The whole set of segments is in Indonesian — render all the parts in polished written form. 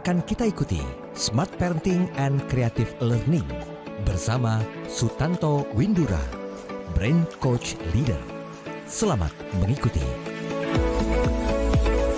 Akan kita ikuti Smart Parenting and Creative Learning bersama Sutanto Windura, Brain Coach Leader. Selamat mengikuti.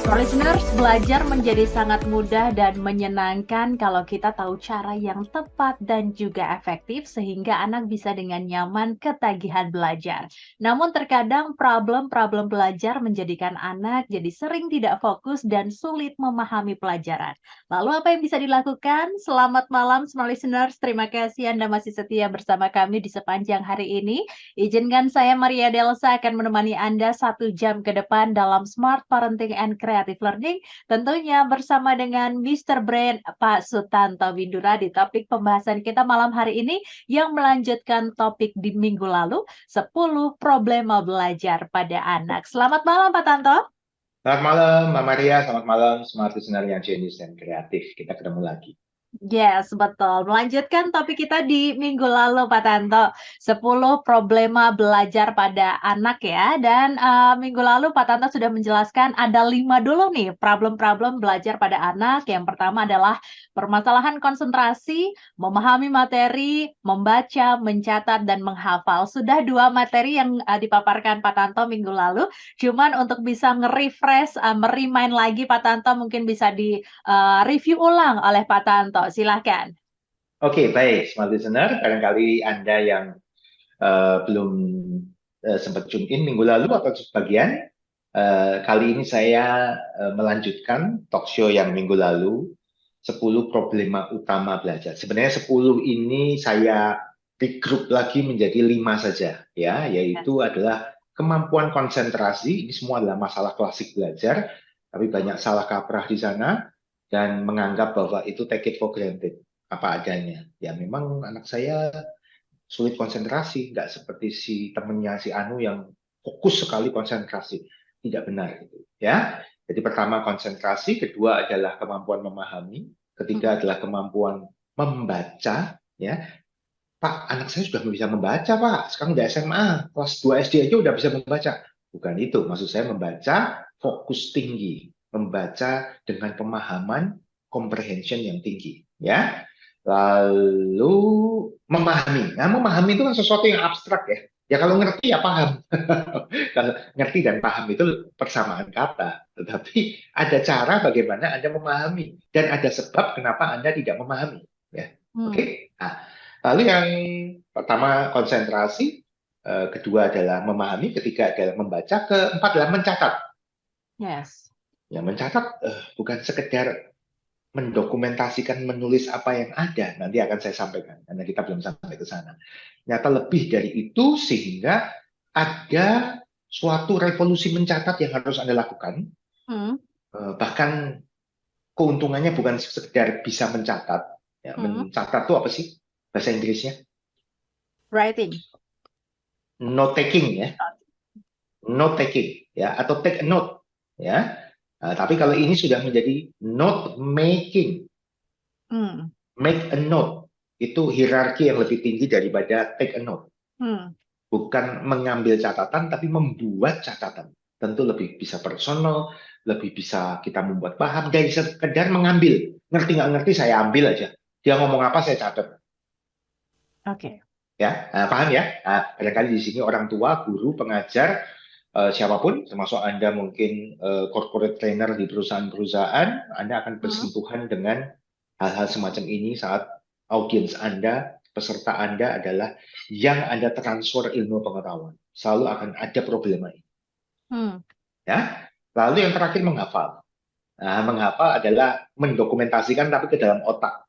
Listeners, belajar menjadi sangat mudah dan menyenangkan kalau kita tahu cara yang tepat dan juga efektif sehingga anak bisa dengan nyaman ketagihan belajar. Namun terkadang problem-problem belajar menjadikan anak jadi sering tidak fokus dan sulit memahami pelajaran. Lalu apa yang bisa dilakukan? Selamat malam semua listeners, terima kasih Anda masih setia bersama kami di sepanjang hari ini. Izinkan saya Maria Delsa akan menemani Anda 1 jam ke depan dalam Smart Parenting and Creative Learning, tentunya bersama dengan Mr. Brain Pak Sutanto Windura di topik pembahasan kita malam hari ini yang melanjutkan topik di minggu lalu, 10 problema belajar pada anak. Selamat malam Pak Tanto. Selamat malam Mbak Maria, selamat malam Smart Listener yang jenius dan kreatif. Kita ketemu lagi. Yes, betul. Melanjutkan topik kita di minggu lalu, Pak Tanto. 10 problema belajar pada anak ya. Dan minggu lalu Pak Tanto sudah menjelaskan ada 5 dulu nih problem-problem belajar pada anak. Yang pertama adalah permasalahan konsentrasi, memahami materi, membaca, mencatat, dan menghafal. Sudah 2 materi yang dipaparkan Pak Tanto minggu lalu. Cuman untuk bisa nge-refresh, merimain lagi Pak Tanto mungkin bisa di-review ulang oleh Pak Tanto. Silahkan. Oke, baik. Smart Listener, barangkali Anda yang belum sempat tune in minggu lalu atau sebagian, kali ini saya melanjutkan talk show yang minggu lalu, 10 problema utama belajar. Sebenarnya 10 ini saya regroup lagi menjadi 5 saja, ya, yaitu adalah kemampuan konsentrasi. Ini semua adalah masalah klasik belajar, tapi banyak salah kaprah di sana dan menganggap bahwa itu take it for granted, apa adanya. Ya memang anak saya sulit konsentrasi, nggak seperti si temennya si Anu yang fokus sekali konsentrasi. Tidak benar itu, ya. Jadi pertama konsentrasi, kedua adalah kemampuan memahami, ketiga adalah kemampuan membaca, ya. Pak, anak saya sudah bisa membaca, Pak. Sekarang udah SMA, kelas 2 SD aja udah bisa membaca. Bukan itu, maksud saya membaca fokus tinggi, membaca dengan pemahaman comprehension yang tinggi, ya. Lalu memahami. Nah, memahami itu kan sesuatu yang abstrak ya. Ya kalau ngerti ya paham. Kalau ngerti dan paham itu persamaan kata. Tetapi ada cara bagaimana Anda memahami dan ada sebab kenapa Anda tidak memahami, ya. Oke. Nah, lalu yang pertama konsentrasi, kedua adalah memahami, ketiga adalah membaca, keempat adalah mencatat. Yes. Ya, mencatat bukan sekedar mendokumentasikan, menulis apa yang ada, nanti akan saya sampaikan, karena kita belum sampai ke sana. Nyata lebih dari itu, sehingga ada suatu revolusi mencatat yang harus Anda lakukan. Bahkan keuntungannya bukan sekedar bisa mencatat. Ya, mencatat itu apa sih bahasa Inggrisnya? Writing. Note taking, ya. Note taking, ya, atau take a note, ya. Tapi kalau ini sudah menjadi note making. Make a note itu hierarki yang lebih tinggi daripada take a note. Bukan mengambil catatan, tapi membuat catatan. Tentu lebih bisa personal, lebih bisa kita membuat paham dari sekedar mengambil. Ngerti nggak ngerti saya ambil aja. Dia ngomong apa saya catat. Oke. Ya, paham ya? Barangkali di sini orang tua, guru, pengajar, siapapun, termasuk Anda mungkin corporate trainer di perusahaan-perusahaan, Anda akan bersentuhan dengan hal-hal semacam ini saat audiens Anda, peserta Anda adalah yang Anda transfer ilmu pengetahuan. Selalu akan ada problema ini. Ya. Lalu yang terakhir menghafal. Nah, menghafal adalah mendokumentasikan tapi ke dalam otak.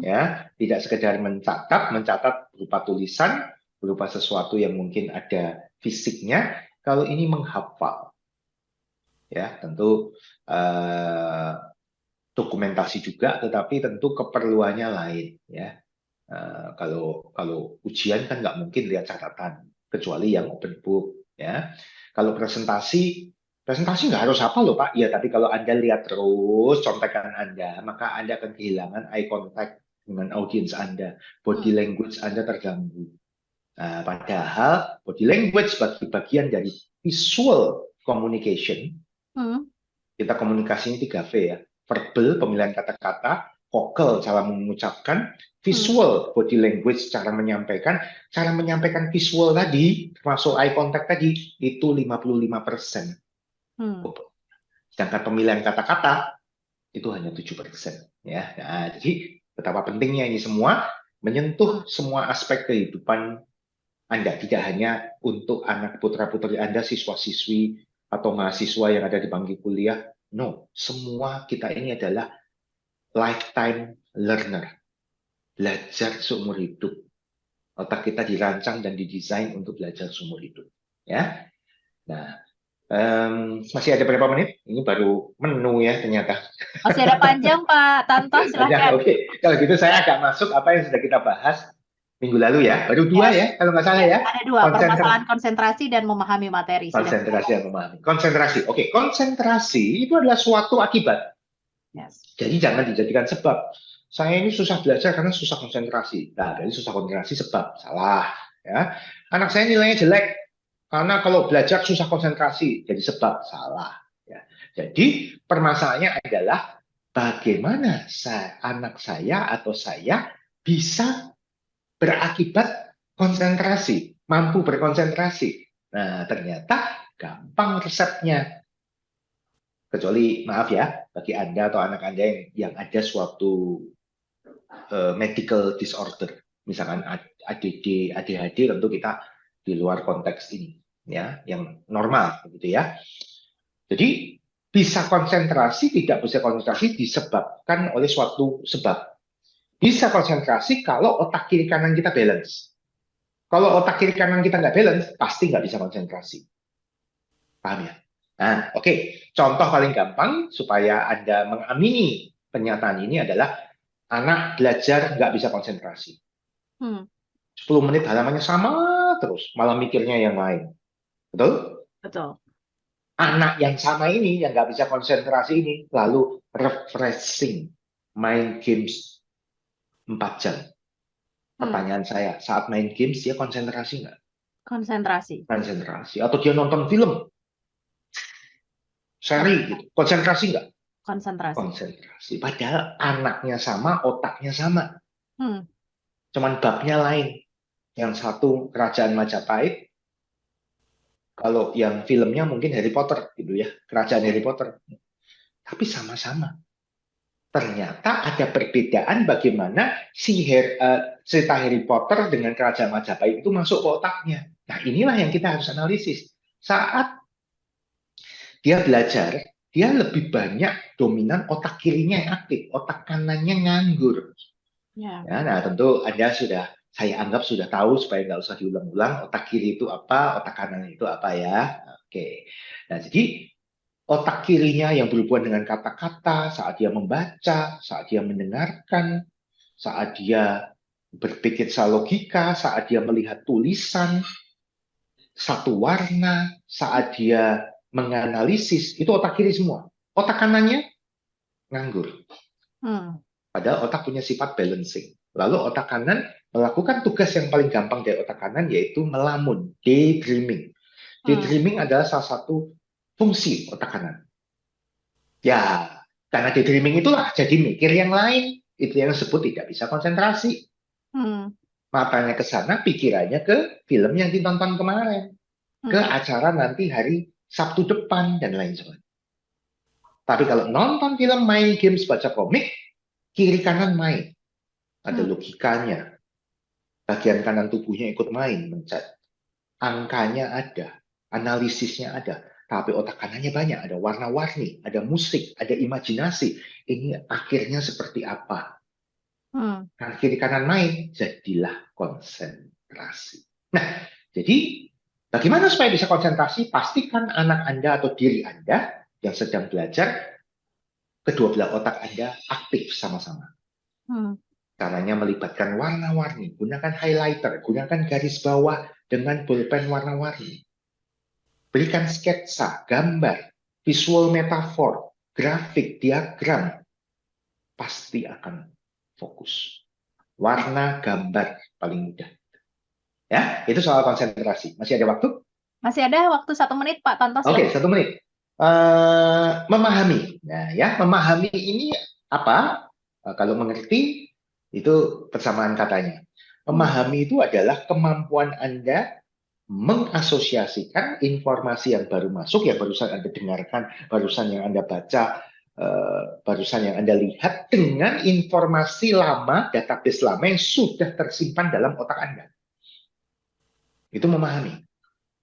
Ya, tidak sekedar mencatat berupa tulisan, berupa sesuatu yang mungkin ada fisiknya. Kalau ini menghafal, ya tentu dokumentasi juga, tetapi tentu keperluannya lain, ya. Kalau ujian kan nggak mungkin lihat catatan, kecuali yang open book, ya. Kalau presentasi nggak harus hafal loh Pak. Ya, tapi kalau Anda lihat terus contekan Anda, maka Anda akan kehilangan eye contact dengan audiens Anda, body language Anda terganggu. Nah, padahal body language sebagai bagian dari visual communication, kita komunikasinya 3V ya, verbal, pemilihan kata-kata, vokal, cara mengucapkan, visual, body language, cara menyampaikan visual tadi, termasuk eye contact tadi, itu 55%. Sedangkan pemilihan kata-kata, itu hanya 7%. Ya. Nah, jadi betapa pentingnya ini semua, menyentuh semua aspek kehidupan Anda, tidak hanya untuk anak putra-putri Anda, siswa-siswi, atau mahasiswa yang ada di bangku kuliah. No, semua kita ini adalah lifetime learner. Belajar seumur hidup. Otak kita dirancang dan didesain untuk belajar seumur hidup. Ya. Nah, masih ada berapa menit? Ini baru menu ya ternyata. Masih ada panjang Pak Tanto, silakan. Oke, kalau gitu saya agak masuk apa yang sudah kita bahas minggu lalu ya. Baru 2 ya, kalau nggak salah ya. Ada 2, permasalahan konsentrasi dan memahami materi. Konsentrasi dan memahami. Konsentrasi. Oke, konsentrasi itu adalah suatu akibat. Yes. Jadi jangan dijadikan sebab. Saya ini susah belajar karena susah konsentrasi. Nah, dari susah konsentrasi sebab. Salah. Ya. Anak saya nilainya jelek karena kalau belajar susah konsentrasi. Jadi sebab. Salah. Ya. Jadi permasalahannya adalah bagaimana anak saya atau saya bisa berakibat konsentrasi, mampu berkonsentrasi. Nah, ternyata gampang resepnya. Kecuali, maaf ya, bagi Anda atau anak Anda yang ada suatu medical disorder, misalkan ADD, ADHD, tentu kita di luar konteks ini, ya, yang normal, begitu ya. Jadi bisa konsentrasi, tidak bisa konsentrasi disebabkan oleh suatu sebab. Bisa konsentrasi kalau otak kiri kanan kita balance. Kalau otak kiri kanan kita nggak balance, pasti nggak bisa konsentrasi. Paham ya? Nah, oke. Contoh paling gampang supaya Anda mengamini pernyataan ini adalah anak belajar nggak bisa konsentrasi. 10 menit halamannya sama terus, malah mikirnya yang lain. Betul? Betul. Anak yang sama ini, yang nggak bisa konsentrasi ini, lalu refreshing, main games 4 jam. Pertanyaan saya, saat main games dia konsentrasi nggak? Konsentrasi. Atau dia nonton film, seri gitu, konsentrasi nggak? Konsentrasi. Padahal anaknya sama, otaknya sama. Cuman babnya lain. Yang satu Kerajaan Majapahit, kalau yang filmnya mungkin Harry Potter gitu ya, Kerajaan Harry Potter. Tapi sama-sama. Ternyata ada perbedaan bagaimana cerita Harry Potter dengan Kerajaan Majapahit itu masuk ke otaknya. Nah, inilah yang kita harus analisis. Saat dia belajar, dia lebih banyak dominan otak kirinya yang aktif, otak kanannya nganggur. Ya, nah, tentu Anda saya anggap sudah tahu supaya nggak usah diulang-ulang, otak kiri itu apa, otak kanan itu apa ya. Oke. Nah, jadi otak kirinya yang berhubungan dengan kata-kata, saat dia membaca, saat dia mendengarkan, saat dia berpikir secara logika, saat dia melihat tulisan, satu warna, saat dia menganalisis, itu otak kiri semua. Otak kanannya nganggur. Padahal otak punya sifat balancing. Lalu otak kanan melakukan tugas yang paling gampang dari otak kanan, yaitu melamun, daydreaming. Daydreaming adalah salah satu fungsi otak kanan. Ya, karena daydreaming itulah jadi mikir yang lain. Itu yang disebut tidak bisa konsentrasi. Matanya ke sana, pikirannya ke film yang ditonton kemarin. Ke acara nanti hari Sabtu depan, dan lain sebagainya. Tapi kalau nonton film, main games, baca komik, kiri kanan main. Ada logikanya. Bagian kanan tubuhnya ikut main, mencet. Angkanya ada, analisisnya ada. Tapi otak kanannya banyak, ada warna-warni, ada musik, ada imajinasi. Ini akhirnya seperti apa? Kan kiri kanan main, jadilah konsentrasi. Nah, jadi bagaimana supaya bisa konsentrasi? Pastikan anak Anda atau diri Anda yang sedang belajar, kedua belah otak Anda aktif sama-sama. Caranya melibatkan warna-warni, gunakan highlighter, gunakan garis bawah dengan bolpen warna-warni. Berikan sketsa, gambar, visual metafor, grafik, diagram. Pasti akan fokus. Warna, gambar, paling mudah. Ya, itu soal konsentrasi. Masih ada waktu? Masih ada waktu 1 menit, Pak Tanto. Oke, 1 menit. Memahami. Nah, ya, memahami ini apa? Kalau mengerti itu persamaan katanya. Memahami itu adalah kemampuan Anda mengasosiasikan informasi yang baru masuk, yang barusan Anda dengarkan, barusan yang Anda baca, barusan yang Anda lihat dengan informasi lama, database lama yang sudah tersimpan dalam otak Anda. Itu memahami.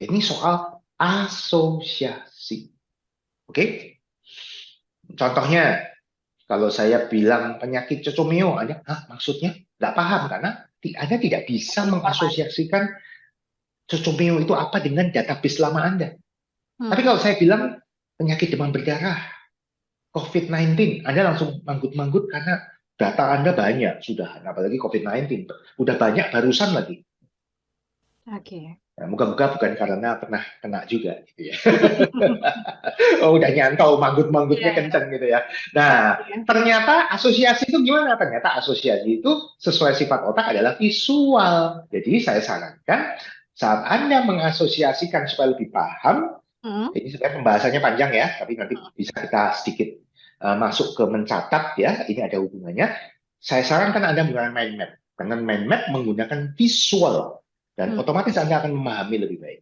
Ini soal asosiasi. Oke? Contohnya, kalau saya bilang penyakit cocomeo, Anda, maksudnya? Nggak paham, karena Anda tidak bisa mengasosiasikan cocomeo itu apa dengan database lama Anda. Tapi kalau saya bilang penyakit demam berdarah, COVID-19, Anda langsung manggut-manggut karena data Anda banyak sudah, apalagi COVID-19, udah banyak barusan lagi. Oke. Nah, moga-moga bukan karena pernah kena juga, gitu ya. Oh, udah nyantol, manggut-manggutnya kenceng gitu ya. Nah, ternyata asosiasi itu gimana? Ternyata asosiasi itu sesuai sifat otak adalah visual. Jadi saya sarankan saat Anda mengasosiasikan supaya lebih paham, ini sebenarnya pembahasannya panjang ya, tapi nanti bisa kita sedikit masuk ke mencatat ya, ini ada hubungannya. Saya sarankan Anda menggunakan mind map. Karena mind map menggunakan visual. Dan otomatis Anda akan memahami lebih baik.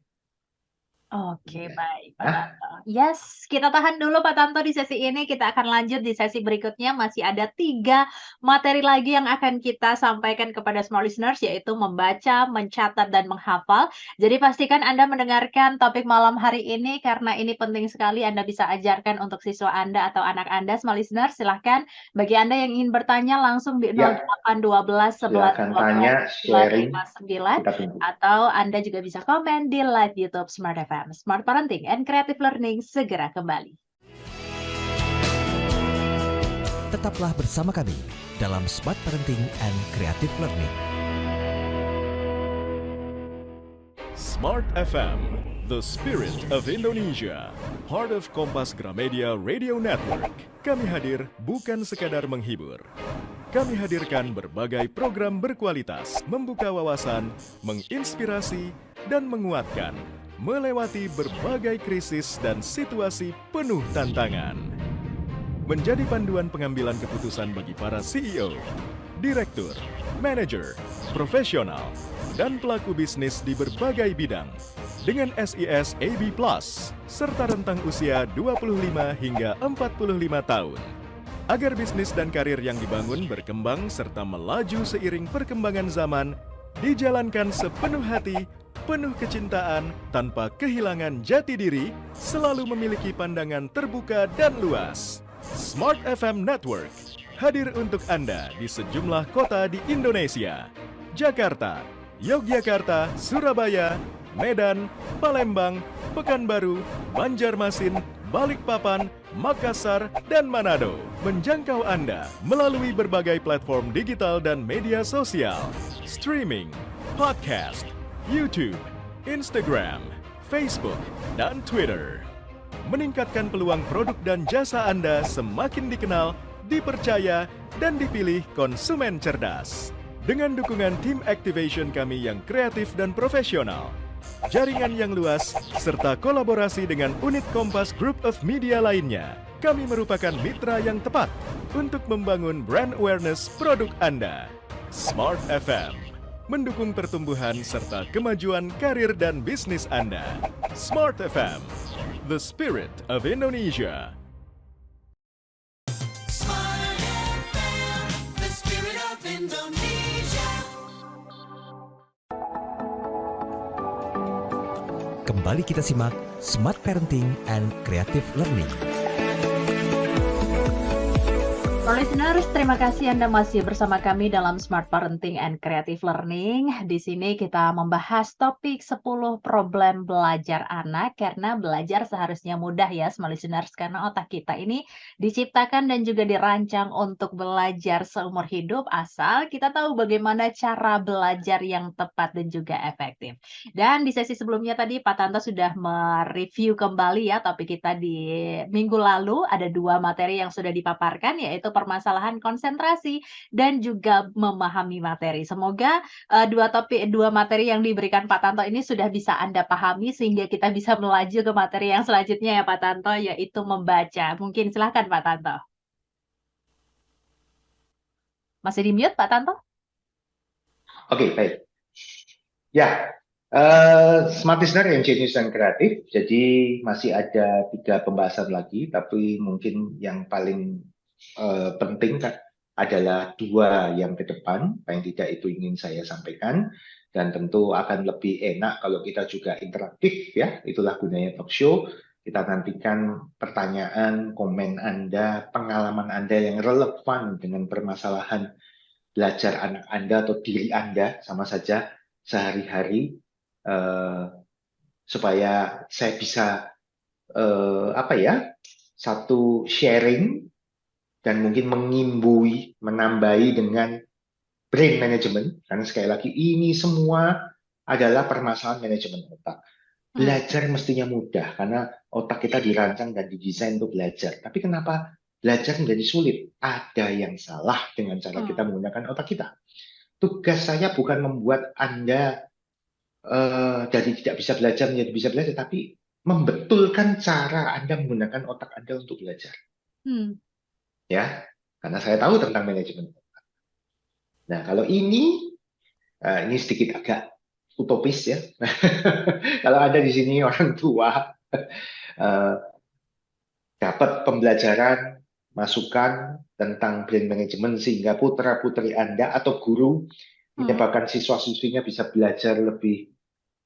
Oke, baik, Pak Tanto. Yes, kita tahan dulu Pak Tanto di sesi ini. Kita akan lanjut di sesi berikutnya. Masih ada 3 materi lagi yang akan kita sampaikan kepada small listeners, yaitu membaca, mencatat, dan menghafal. Jadi pastikan Anda mendengarkan topik malam hari ini, karena ini penting sekali Anda bisa ajarkan untuk siswa Anda atau anak Anda. Small listeners, silahkan. Bagi Anda yang ingin bertanya, langsung di 0812 11 Silakan 12 tanya, sharing, 959, kita tunggu. atau Anda juga bisa komen di live YouTube Smart FM. Smart Parenting and Creative Learning segera kembali. Tetaplah bersama kami dalam Smart Parenting and Creative Learning. Smart FM, the spirit of Indonesia, part of Kompas Gramedia Radio Network. Kami hadir bukan sekadar menghibur. Kami hadirkan berbagai program berkualitas, membuka wawasan, menginspirasi, dan menguatkan, melewati berbagai krisis dan situasi penuh tantangan. Menjadi panduan pengambilan keputusan bagi para CEO, direktur, manajer, profesional, dan pelaku bisnis di berbagai bidang dengan SIS AB+, serta rentang usia 25 hingga 45 tahun. Agar bisnis dan karir yang dibangun berkembang serta melaju seiring perkembangan zaman, dijalankan sepenuh hati, penuh kecintaan, tanpa kehilangan jati diri, selalu memiliki pandangan terbuka dan luas. Smart FM Network hadir untuk Anda di sejumlah kota di Indonesia. Jakarta, Yogyakarta, Surabaya, Medan, Palembang, Pekanbaru, Banjarmasin, Balikpapan, Makassar, dan Manado. Menjangkau Anda melalui berbagai platform digital dan media sosial, streaming, podcast, YouTube, Instagram, Facebook, dan Twitter. Meningkatkan peluang produk dan jasa Anda semakin dikenal, dipercaya, dan dipilih konsumen cerdas. Dengan dukungan tim activation kami yang kreatif dan profesional, jaringan yang luas, serta kolaborasi dengan unit Kompas Group of Media lainnya, kami merupakan mitra yang tepat untuk membangun brand awareness produk Anda. Smart FM mendukung pertumbuhan serta kemajuan karir dan bisnis Anda. Smart FM, the spirit of Indonesia. Smart FM, the spirit of Indonesia. Kembali kita simak Smart Parenting and Creative Learning. Listeners, terima kasih Anda masih bersama kami dalam Smart Parenting and Creative Learning. Di sini kita membahas topik 10 problem belajar anak, karena belajar seharusnya mudah ya, small listeners, karena otak kita ini diciptakan dan juga dirancang untuk belajar seumur hidup, asal kita tahu bagaimana cara belajar yang tepat dan juga efektif. Dan di sesi sebelumnya tadi Pak Tanto sudah mereview kembali ya topik kita di minggu lalu. Ada 2 materi yang sudah dipaparkan, yaitu permasalahan konsentrasi dan juga memahami materi. Semoga dua materi yang diberikan Pak Tanto ini sudah bisa Anda pahami sehingga kita bisa melaju ke materi yang selanjutnya ya Pak Tanto, yaitu membaca. Mungkin silahkan Pak Tanto. Masih di mute Pak Tanto? Oke, baik. Ya, smart listener yang jenius dan kreatif. Jadi masih ada 3 pembahasan lagi, tapi mungkin yang paling penting adalah 2 yang ke depan. Paling tidak itu ingin saya sampaikan. Dan tentu akan lebih enak kalau kita juga interaktif ya. Itulah gunanya talk show. Kita nantikan pertanyaan, komen Anda, pengalaman Anda yang relevan dengan permasalahan belajar anak Anda atau diri Anda sama saja sehari-hari, supaya saya bisa satu sharing dan mungkin mengimbui, menambahi dengan brain management, karena sekali lagi ini semua adalah permasalahan manajemen otak. Belajar mestinya mudah karena otak kita dirancang dan didesain untuk belajar. Tapi kenapa belajar menjadi sulit? Ada yang salah dengan cara kita menggunakan otak kita. Tugas saya bukan membuat Anda dari tidak bisa belajar menjadi bisa belajar, tapi membetulkan cara Anda menggunakan otak Anda untuk belajar. Ya, karena saya tahu tentang manajemen otak. Nah, kalau ini sedikit agak utopis ya. Kalau ada di sini orang tua dapat pembelajaran, masukan tentang brain management sehingga putra-putri Anda atau guru menyebabkan siswa-siswinya bisa belajar lebih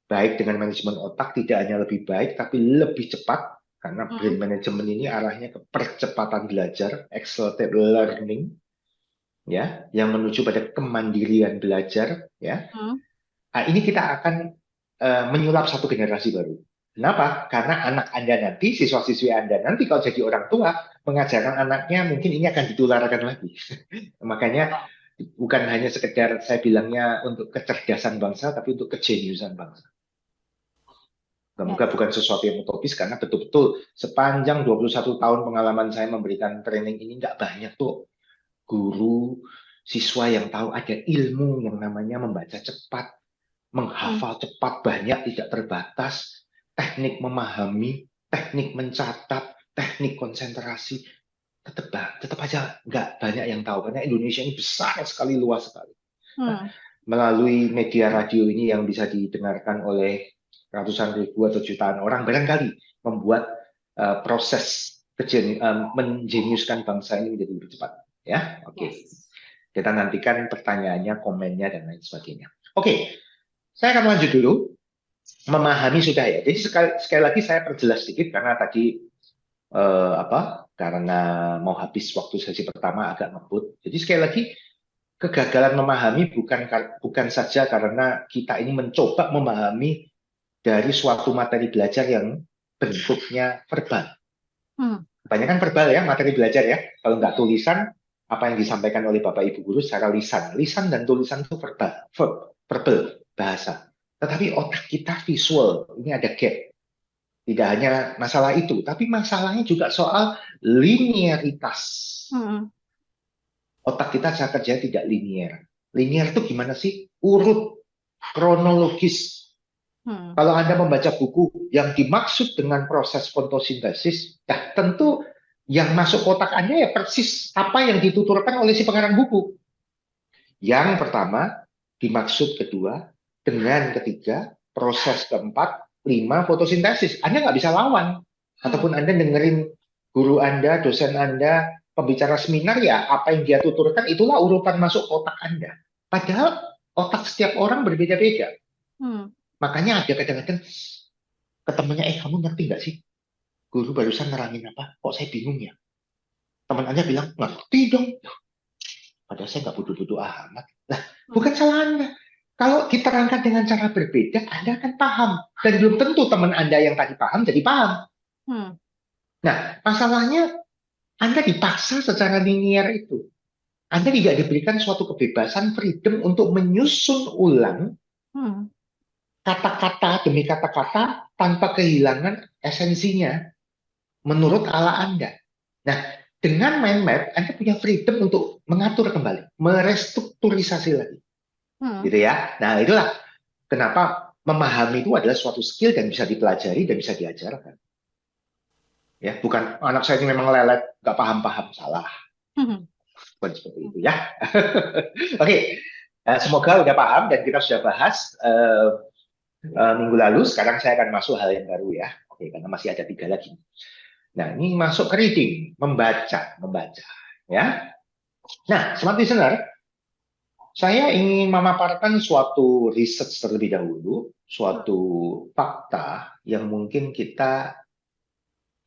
baik dengan manajemen otak, tidak hanya lebih baik tapi lebih cepat, karena brain management ini arahnya ke percepatan belajar, accelerated learning, ya, yang menuju pada kemandirian belajar, ya. Nah, ini kita akan menyulap satu generasi baru. Kenapa? Karena anak Anda nanti, siswa-siswi Anda nanti kalau jadi orang tua, mengajarkan anaknya mungkin ini akan ditularkan lagi. Makanya bukan hanya sekedar saya bilangnya untuk kecerdasan bangsa, tapi untuk kejeniusan bangsa. Semoga bukan sesuatu yang utopis, karena betul-betul sepanjang 21 tahun pengalaman saya memberikan training ini, nggak banyak tuh guru, siswa yang tahu ada ilmu yang namanya membaca cepat, menghafal cepat, banyak, tidak terbatas, teknik memahami, teknik mencatat, teknik konsentrasi, tetap aja nggak banyak yang tahu, karena Indonesia ini besar sekali, luas sekali. Nah, melalui media radio ini yang bisa didengarkan oleh ratusan ribu atau jutaan orang, barangkali membuat proses menjeniuskan bangsa ini menjadi lebih cepat. Ya, oke. Kita nantikan pertanyaannya, komennya, dan lain sebagainya. Oke, saya akan lanjut dulu. Memahami sudah ya. Jadi sekali lagi saya perjelas sedikit karena tadi karena mau habis waktu sesi pertama agak ngebut. Jadi sekali lagi, kegagalan memahami bukan saja karena kita ini mencoba memahami dari suatu materi belajar yang bentuknya verbal. Kebanyakan verbal ya, materi belajar ya. Kalau nggak tulisan, apa yang disampaikan oleh Bapak Ibu Guru secara lisan. Lisan dan tulisan itu verbal, bahasa. Tetapi otak kita visual, ini ada gap. Tidak hanya masalah itu, tapi masalahnya juga soal linearitas. Otak kita cara kerja tidak linear. Linear itu gimana sih? Urut, kronologis. Kalau Anda membaca buku yang dimaksud dengan proses fotosintesis, ya tentu yang masuk otak Anda ya persis apa yang dituturkan oleh si pengarang buku. Yang pertama, dimaksud kedua, dengan ketiga, proses keempat, 5, fotosintesis. Anda nggak bisa lawan. Ataupun Anda dengerin guru Anda, dosen Anda, pembicara seminar, ya apa yang dia tuturkan, itulah urutan masuk otak Anda. Padahal otak setiap orang berbeda-beda. Makanya ada kadang-kadang ke temannya, kamu ngerti nggak sih? Guru barusan nerangin apa? Kok saya bingung ya? Teman Anda bilang, ngerti dong. Padahal saya nggak butuh-butuh amat. Nah, bukan salah Anda. Kalau diterangkan dengan cara berbeda, Anda akan paham. Dan belum tentu teman Anda yang tadi paham, jadi paham. Nah, masalahnya Anda dipaksa secara linear itu. Anda tidak diberikan suatu kebebasan, freedom untuk menyusun ulang kata-kata demi kata-kata tanpa kehilangan esensinya menurut ala Anda. Nah, Dengan mind map, Anda punya freedom untuk mengatur kembali, merestrukturisasi lagi, gitu ya. Nah, itulah kenapa memahami itu adalah suatu skill dan bisa dipelajari dan bisa diajarkan. Ya, bukan anak saya ini memang lelet, nggak paham-paham, salah. Bukan seperti itu ya. Oke, semoga udah paham dan kita sudah bahas minggu lalu. Sekarang saya akan masuk hal yang baru ya. Oke, karena masih ada 3 lagi. Nah, ini masuk ke reading, membaca. Ya. Nah, smart listener, saya ingin memaparkan suatu riset terlebih dahulu, suatu fakta yang mungkin kita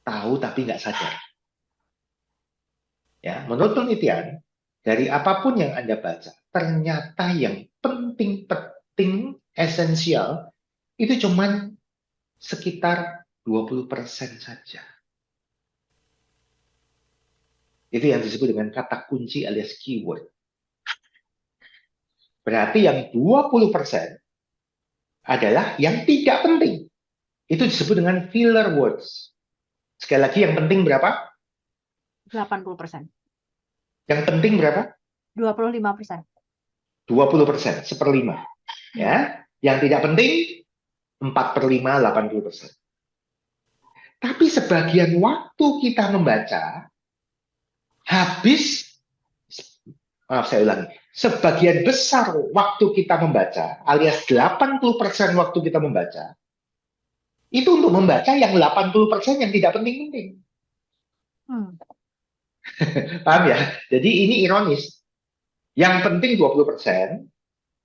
tahu tapi nggak sadar. Ya, menurut penelitian, dari apapun yang Anda baca, ternyata yang penting, esensial, itu cuman sekitar 20% saja. Itu yang disebut dengan kata kunci alias keyword. Berarti yang 20% adalah yang tidak penting. Itu disebut dengan filler words. Sekali lagi, yang penting berapa? 80%. Yang penting berapa? 25%. 20%, 1/5. Ya. Yang tidak penting, 4/5, 80%. Tapi sebagian waktu kita membaca, maaf saya ulangi, sebagian besar waktu kita membaca, alias 80% waktu kita membaca, itu untuk membaca yang 80% yang tidak penting-penting. Paham ya? Jadi ini ironis. Yang penting 20%,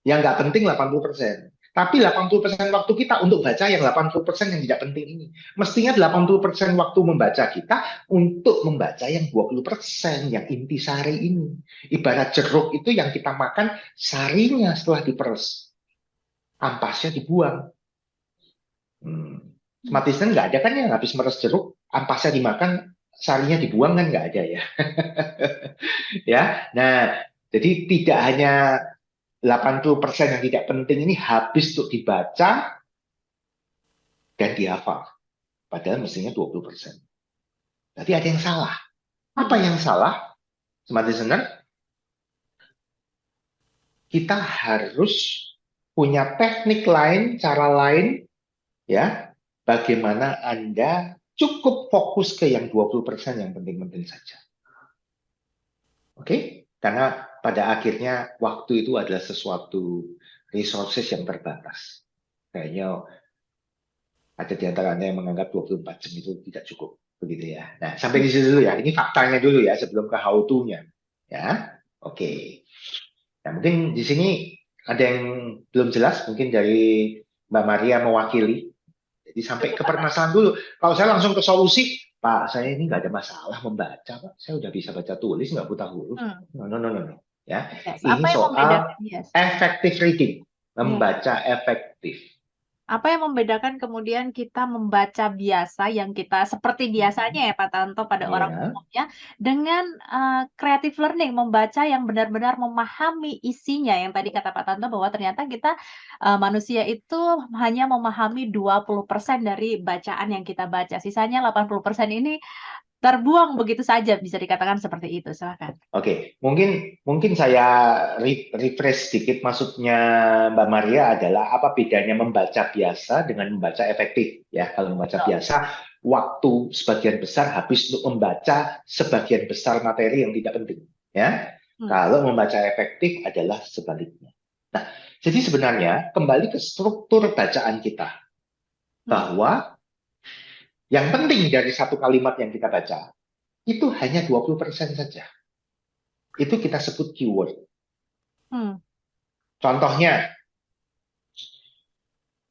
yang nggak penting 80%. Tapi 80% waktu kita untuk baca yang 80% yang tidak penting ini. Mestinya 80% waktu membaca kita untuk membaca yang 20% yang intisari ini. Ibarat jeruk itu yang kita makan sarinya setelah diperes. Ampasnya dibuang. Smart listener nggak ada kan yang habis meres jeruk, ampasnya dimakan, sarinya dibuang kan nggak ada ya. Ya, nah jadi tidak hanya 80% yang tidak penting ini habis untuk dibaca dan dihafal. Padahal mestinya 20%. Berarti ada yang salah. Apa yang salah? Smart listener, kita harus punya teknik lain, cara lain, ya, bagaimana Anda cukup fokus ke yang 20% yang penting-penting saja. Oke? Karena pada akhirnya waktu itu adalah sesuatu resources yang terbatas. Kayaknya ada di antara Anda yang menganggap 24 jam itu tidak cukup. Begitu ya. Nah, sampai di situ dulu ya. Ini faktanya dulu ya sebelum ke how to-nya. Ya, oke. Nah, mungkin di sini ada yang belum jelas, mungkin dari Mbak Maria mewakili. Jadi sampai ke permasalahan dulu. Kalau saya langsung ke solusi, Pak, saya ini nggak ada masalah membaca, Pak. Saya udah bisa baca tulis, nggak buta huruf. No. Ya, Yes. ini Apa yang soal membedakan? Yes. effective reading, membaca efektif. Apa yang membedakan kemudian kita membaca biasa yang kita seperti biasanya ya Pak Tanto pada orang Ya. umumnya dengan creative learning, membaca yang benar-benar memahami isinya yang tadi kata Pak Tanto bahwa ternyata kita manusia itu hanya memahami 20% dari bacaan yang kita baca. Sisanya 80% ini terbuang begitu saja, bisa dikatakan seperti itu. Silakan. Oke, mungkin saya refresh sedikit. Maksudnya Mbak Maria adalah apa bedanya membaca biasa dengan membaca efektif ya. Kalau membaca biasa, waktu sebagian besar habis untuk membaca sebagian besar materi yang tidak penting ya. Kalau membaca efektif adalah sebaliknya. Nah, jadi sebenarnya kembali ke struktur bacaan kita bahwa yang penting dari satu kalimat yang kita baca itu hanya 20% saja. Itu kita sebut keyword. Contohnya,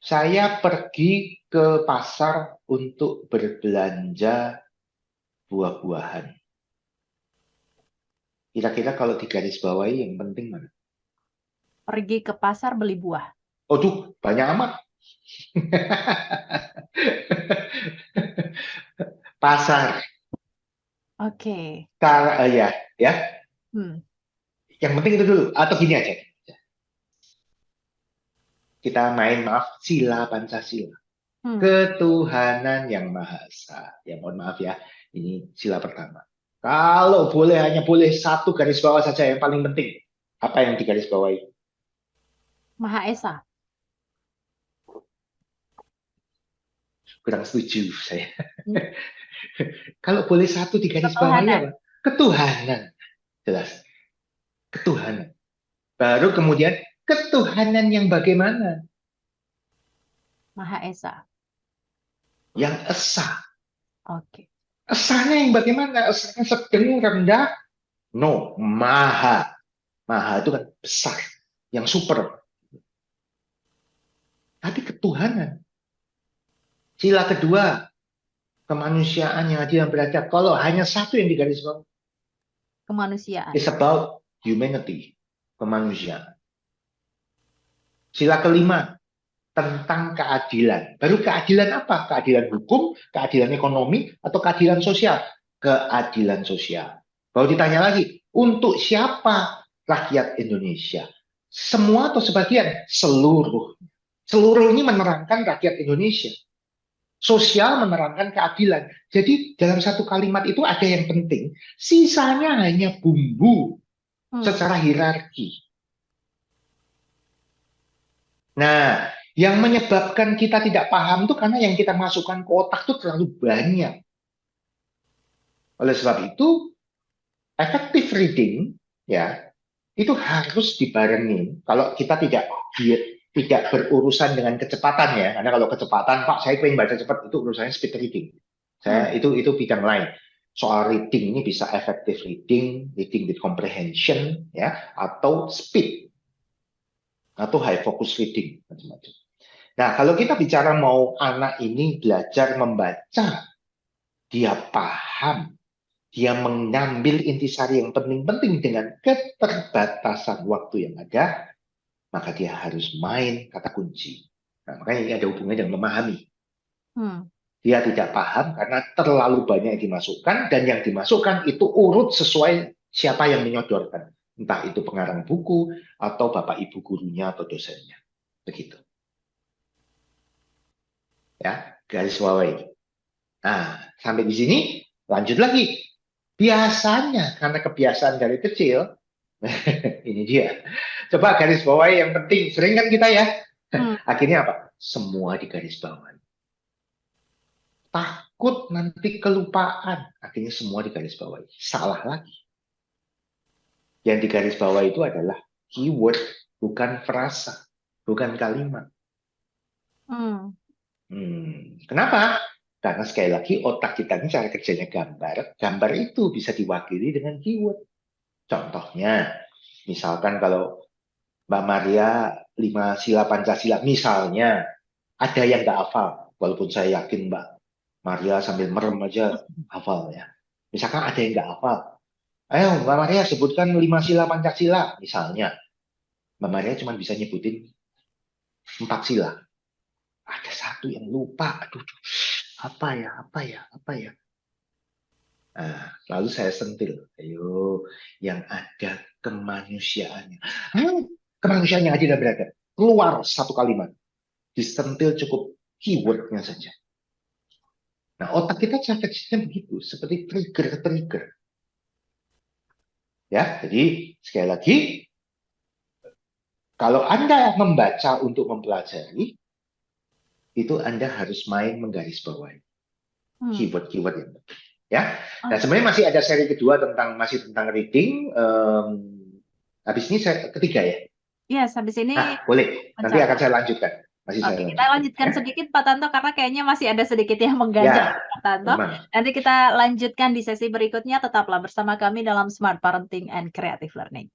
saya pergi ke pasar untuk berbelanja buah-buahan. Kira-kira kalau digarisbawahi yang penting mana? Pergi ke pasar beli buah. Aduh, banyak amat. Pasar. Oke. Ya. Yang penting itu dulu. Atau gini aja. Kita main, maaf, sila Pancasila. Ketuhanan yang Maha Esa. Ya, mohon maaf ya. Ini sila pertama. Kalau boleh hanya boleh satu garis bawah saja yang paling penting. Apa yang digaris bawahi? Maha Esa. Kurang setuju saya. Hmm. Kalau boleh satu digaris bawahi Ketuhanan. apa? Ketuhanan. Jelas. Ketuhanan. Baru kemudian ketuhanan yang bagaimana? Maha Esa. Yang esa. Oke. Esanya yang bagaimana? Esanya sedang, rendah? No, maha. Maha itu kan besar. Yang super. Tapi ketuhanan. Sila kedua, kemanusiaan yang adil dan beradab. Kalau hanya satu yang digaris bawah, Kemanusiaan. it's about humanity, kemanusiaan. Sila kelima, tentang keadilan. Baru keadilan apa? Keadilan hukum, keadilan ekonomi, atau keadilan sosial? Keadilan sosial. Baru ditanya lagi, untuk siapa rakyat Indonesia? Semua atau sebagian? Seluruh. Seluruh ini menerangkan rakyat Indonesia. Sosial menerangkan keadilan. Jadi dalam satu kalimat itu ada yang penting. Sisanya hanya bumbu secara hierarki. Nah, yang menyebabkan kita tidak paham itu karena yang kita masukkan ke otak itu terlalu banyak. Oleh sebab itu, effective reading ya itu harus dibarengi. Kalau kita tidak berurusan dengan kecepatan ya, karena kalau kecepatan, Pak, saya pengen baca cepat, itu urusannya speed reading. Saya itu bidang lain. Soal reading ini bisa effective reading, reading with comprehension, ya, atau speed, atau high focus reading, macam-macam. Nah, kalau kita bicara mau anak ini belajar membaca, dia paham, dia mengambil intisari yang penting-penting dengan keterbatasan waktu yang ada, maka dia harus main kata kunci. Nah, makanya ini ada hubungannya dengan memahami. Dia tidak paham karena terlalu banyak yang dimasukkan, dan yang dimasukkan itu urut sesuai siapa yang menyodorkan. Entah itu pengarang buku, atau bapak ibu gurunya, atau dosennya. Begitu. Ya, garis bawahi. Nah, sampai di sini, lanjut lagi. Biasanya, karena kebiasaan dari kecil, ini dia. Coba garis bawahi yang penting. Sering kan kita ya. Akhirnya apa? Semua di garis bawahi. Takut nanti kelupaan. Akhirnya semua di garis bawahi. Salah lagi. Yang di garis bawah itu adalah keyword, bukan frasa, bukan kalimat. Kenapa? Karena sekali lagi otak kita ini cara kerjanya gambar. Gambar itu bisa diwakili dengan keyword. Contohnya, misalkan kalau Mbak Maria 5 sila Pancasila, misalnya, ada yang nggak hafal. Walaupun saya yakin Mbak Maria sambil merem aja hafal ya. Misalkan ada yang nggak hafal. Ayo Mbak Maria sebutkan 5 sila Pancasila, misalnya. Mbak Maria cuma bisa nyebutin 4 sila. Ada satu yang lupa. Aduh, apa ya? Nah, lalu saya sentil. Ayo, yang ada kemanusiaannya. Kemanusiaan yang adil dan beradab. Keluar satu kalimat. Disentil cukup keywordnya saja. Nah, otak kita cara kecilnya begitu. Seperti trigger-trigger. Ya, jadi sekali lagi, kalau Anda membaca untuk mempelajari, itu Anda harus main menggarisbawahi keyword-keyword yang penting. Ya, nah sebenarnya masih ada seri kedua tentang reading. Habis ini ketiga ya. Yes, habis ini. Nah, boleh. Nanti akan saya lanjutkan. Kita lanjutkan sedikit Pak Tanto karena kayaknya masih ada sedikit yang mengganjal Pak Tanto. Nanti kita lanjutkan di sesi berikutnya. Tetaplah bersama kami dalam Smart Parenting and Creative Learning.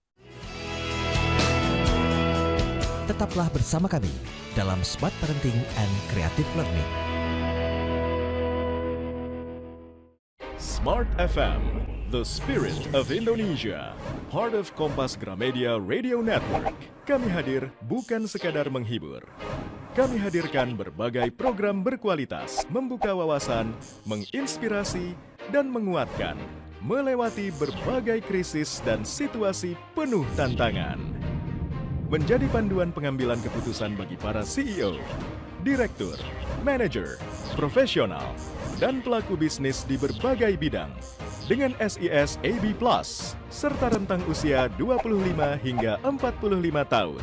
Tetaplah bersama kami dalam Smart Parenting and Creative Learning. Smart FM, the spirit of Indonesia, part of Kompas Gramedia Radio Network. Kami hadir bukan sekadar menghibur. Kami hadirkan berbagai program berkualitas, membuka wawasan, menginspirasi, dan menguatkan, melewati berbagai krisis dan situasi penuh tantangan. Menjadi panduan pengambilan keputusan bagi para CEO, direktur, manajer, profesional, dan pelaku bisnis di berbagai bidang. dengan SIS AB+, serta rentang usia 25 hingga 45 tahun.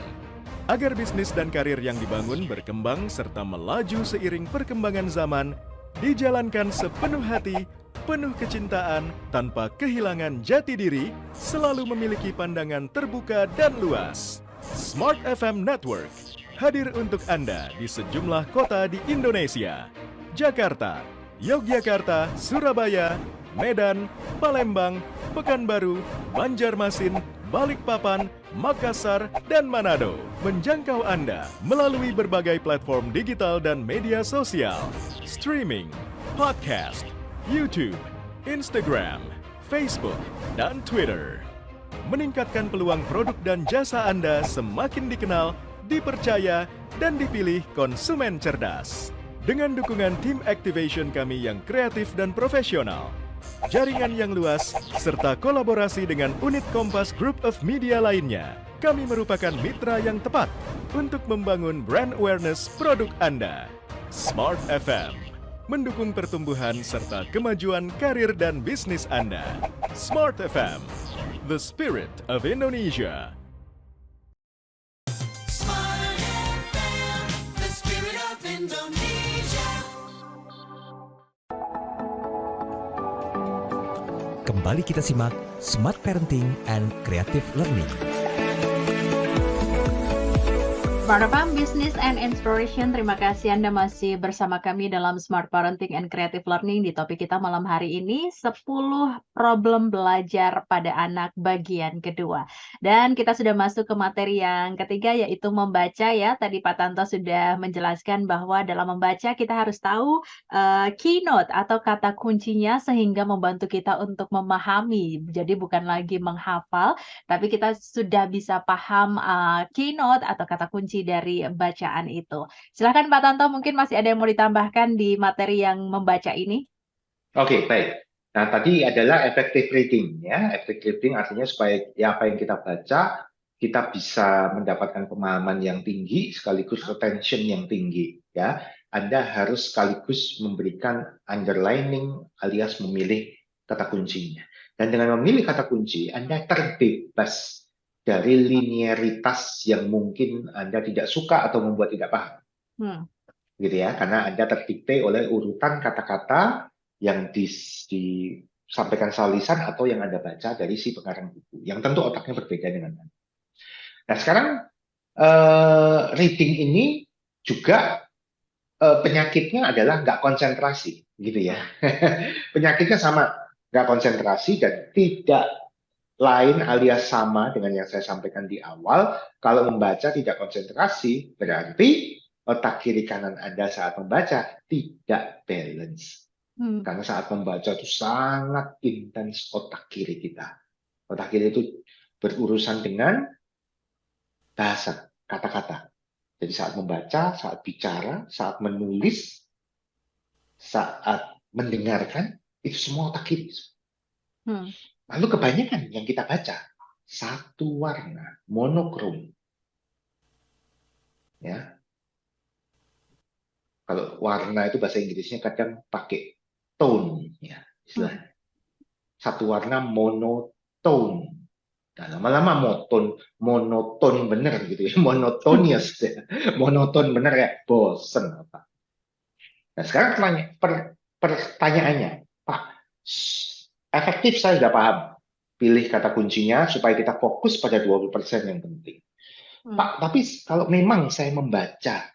Agar bisnis dan karir yang dibangun berkembang serta melaju seiring perkembangan zaman, dijalankan sepenuh hati, penuh kecintaan, tanpa kehilangan jati diri, selalu memiliki pandangan terbuka dan luas. Smart FM Network hadir untuk Anda di sejumlah kota di Indonesia. Jakarta, Yogyakarta, Surabaya, Medan, Palembang, Pekanbaru, Banjarmasin, Balikpapan, Makassar, dan Manado. Menjangkau Anda melalui berbagai platform digital dan media sosial, streaming, podcast, YouTube, Instagram, Facebook, dan Twitter. Meningkatkan peluang produk dan jasa Anda semakin dikenal, dipercaya, dan dipilih konsumen cerdas. Dengan dukungan tim activation kami yang kreatif dan profesional, jaringan yang luas, serta kolaborasi dengan unit Kompas Group of Media lainnya, kami merupakan mitra yang tepat untuk membangun brand awareness produk Anda. Smart FM mendukung pertumbuhan serta kemajuan karir dan bisnis Anda. Smart FM, the spirit of Indonesia. Smart FM, the spirit of Indonesia. Kembali kita simak Smart Parenting and Creative Learning. Smart FM Business and Inspiration, terima kasih Anda masih bersama kami dalam Smart Parenting and Creative Learning. Di topik kita malam hari ini, 10 problem belajar pada anak bagian kedua. Dan kita sudah masuk ke materi yang ketiga, yaitu membaca ya. Tadi Pak Tanto sudah menjelaskan bahwa dalam membaca kita harus tahu keynote atau kata kuncinya sehingga membantu kita untuk memahami. Jadi bukan lagi menghafal, tapi kita sudah bisa paham keynote atau kata kunci dari bacaan itu. Silakan Pak Tanto, mungkin masih ada yang mau ditambahkan di materi yang membaca ini? Oke, baik. Nah, tadi adalah effective reading ya. Effective reading artinya supaya ya, apa yang kita baca kita bisa mendapatkan pemahaman yang tinggi sekaligus retention yang tinggi ya. Anda harus sekaligus memberikan underlining alias memilih kata kuncinya. Dan dengan memilih kata kunci, Anda terbebas dari linearitas yang mungkin Anda tidak suka atau membuat tidak paham. Gitu ya, karena Anda terdikte oleh urutan kata-kata yang disampaikan secara lisan atau yang Anda baca dari si pengarang buku, yang tentu otaknya berbeda dengan Anda. Nah, sekarang reading ini juga penyakitnya adalah nggak konsentrasi, gitu ya. Penyakitnya sama, nggak konsentrasi dan tidak lain alias sama dengan yang saya sampaikan di awal. Kalau membaca tidak konsentrasi, berarti otak kiri kanan Anda saat membaca tidak balance. Karena saat membaca itu sangat intens otak kiri kita. Otak kiri itu berurusan dengan bahasa, kata-kata. Jadi saat membaca, saat bicara, saat menulis, saat mendengarkan, itu semua otak kiri. Lalu kebanyakan yang kita baca satu warna, monokrom. Ya. Kalau warna itu bahasa Inggrisnya kadang pakai tone ya, istilahnya. Satu warna monotone. Nah, lama-lama monoton bener gitu ya, monotonious ya. Monoton bener ya, bosen apa. Nah, sekarang pertanyaannya, Pak, efektif saya sudah paham. Pilih kata kuncinya supaya kita fokus pada 20% yang penting. Pak, tapi kalau memang saya membaca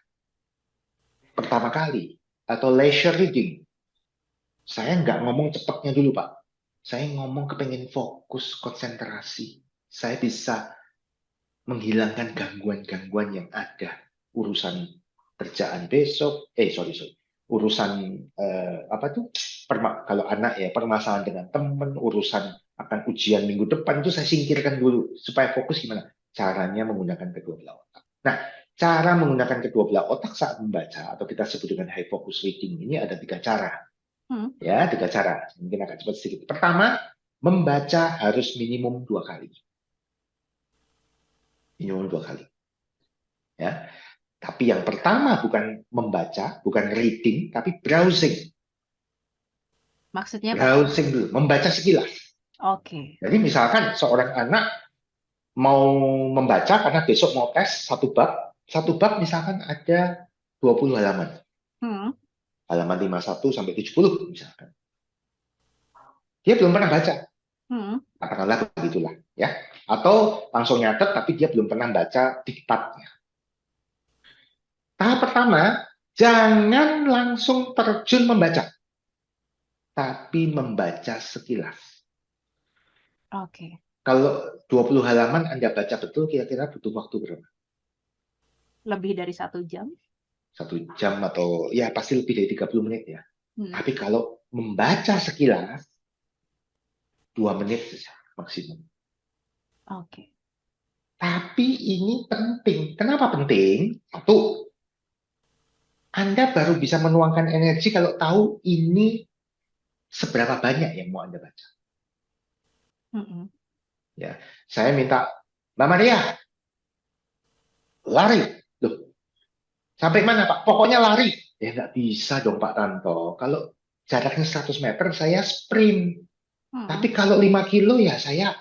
pertama kali atau leisure reading, saya nggak ngomong cepatnya dulu, Pak. Saya ngomong kepengen fokus, konsentrasi. Saya bisa menghilangkan gangguan-gangguan yang ada. Urusan kerjaan besok, urusan kalau anak ya permasalahan dengan teman, urusan akan ujian minggu depan itu saya singkirkan dulu supaya fokus gimana caranya menggunakan kedua belah otak. Nah, cara menggunakan kedua belah otak saat membaca atau kita sebut dengan high focus reading ini ada 3 cara. Ya, 3 cara. Mungkin agak cepat sedikit. Pertama, membaca harus minimum 2 kali. Minimum 2 kali. Ya. Tapi yang pertama bukan membaca, bukan reading, tapi browsing. Maksudnya Pak? Browsing dulu, membaca sekilas. Oke. Jadi misalkan seorang anak mau membaca karena besok mau tes satu bab misalkan ada 20 halaman. Hmm. Halaman 51 sampai 70 misalkan. Dia belum pernah baca. Hmm. Katakanlah begitulah, ya. Atau langsung nyatet tapi dia belum pernah baca diktatnya. Tahap pertama, jangan langsung terjun membaca, tapi membaca sekilas. Oke. Kalau 20 halaman Anda baca betul, kira-kira butuh waktu berapa? Lebih dari 1 jam. 1 jam atau ya pasti lebih dari 30 menit ya. Hmm. Tapi kalau membaca sekilas, 2 menit saja maksimum. Oke. Tapi ini penting. Kenapa penting? Satu, Anda baru bisa menuangkan energi kalau tahu ini seberapa banyak yang mau Anda baca. Mm-mm. Ya, saya minta, Mbak Maria, lari. Loh, sampai mana Pak? Pokoknya lari. Ya nggak bisa dong Pak Tanto. Kalau jaraknya 100 meter, saya sprint. Mm-mm. Tapi kalau 5 kilo ya saya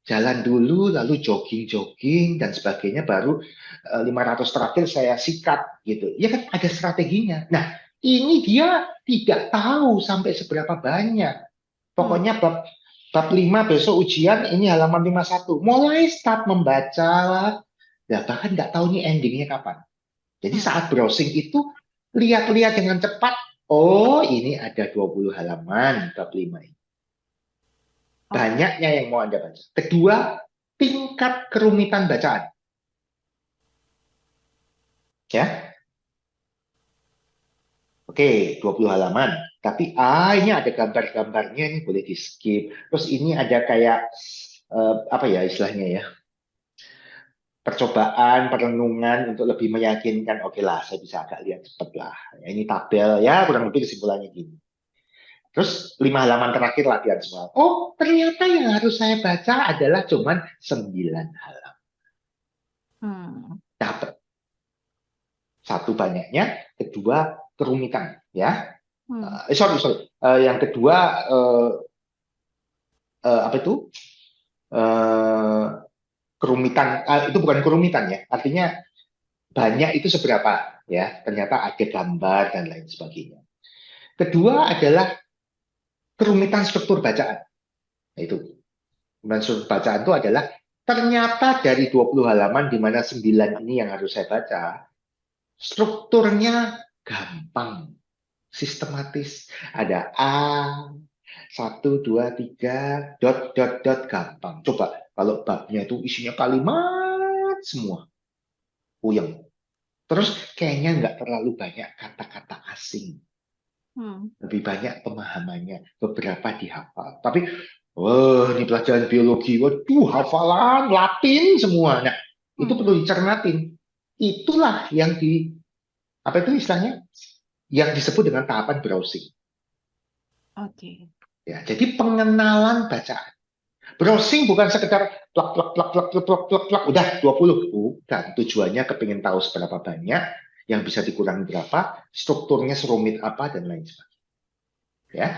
jalan dulu, lalu jogging-jogging dan sebagainya, baru 500 terakhir saya sikat gitu. Ya kan ada strateginya. Nah, ini dia tidak tahu sampai seberapa banyak. Pokoknya bab 5 besok ujian, ini halaman 51. Mulai start membaca, ya bahkan nggak tahu ini endingnya kapan. Jadi saat browsing itu lihat-lihat dengan cepat, oh ini ada 20 halaman bab 5 ini. Banyaknya yang mau Anda baca. Kedua, tingkat kerumitan bacaan. Ya. Oke, 20 halaman. Tapi ini ada gambar-gambarnya, ini boleh di skip. Terus ini ada kayak apa ya istilahnya ya? Percobaan, perenungan untuk lebih meyakinkan. Oke lah, saya bisa agak lihat cepat lah. Ya, ini tabel ya, kurang lebih kesimpulannya gini. Terus 5 halaman terakhir latihan semua. Oh, ternyata yang harus saya baca adalah cuman 9 halaman. Dapat. Satu, banyaknya. Kedua, kerumitan. Ya. Sorry. Yang kedua, apa itu? Kerumitan. Itu bukan kerumitan ya. Artinya banyak itu seberapa. Ya. Ternyata ada gambar dan lain sebagainya. Kedua adalah kerumitan struktur bacaan. Itu. Kerumitan struktur bacaan itu adalah ternyata dari 20 halaman di mana 9 ini yang harus saya baca, strukturnya gampang, sistematis. Ada A, 1, 2, 3, dot, gampang. Coba kalau babnya itu isinya kalimat semua, puyeng. Terus kayaknya nggak terlalu banyak kata-kata asing. Lebih banyak pemahamannya, beberapa dihafal. Tapi, ini pelajaran biologi, waduh, hafalan, Latin semua. Nah, itu perlu dicermatin. Itulah yang apa itu istilahnya? Yang disebut dengan tahapan browsing. Oke. Ya, jadi pengenalan bacaan. Browsing bukan sekedar plak, udah 20. Bukan, tujuannya kepingin tahu seberapa banyak, yang bisa dikurangi berapa, strukturnya serumit apa, dan lain sebagainya. Ya,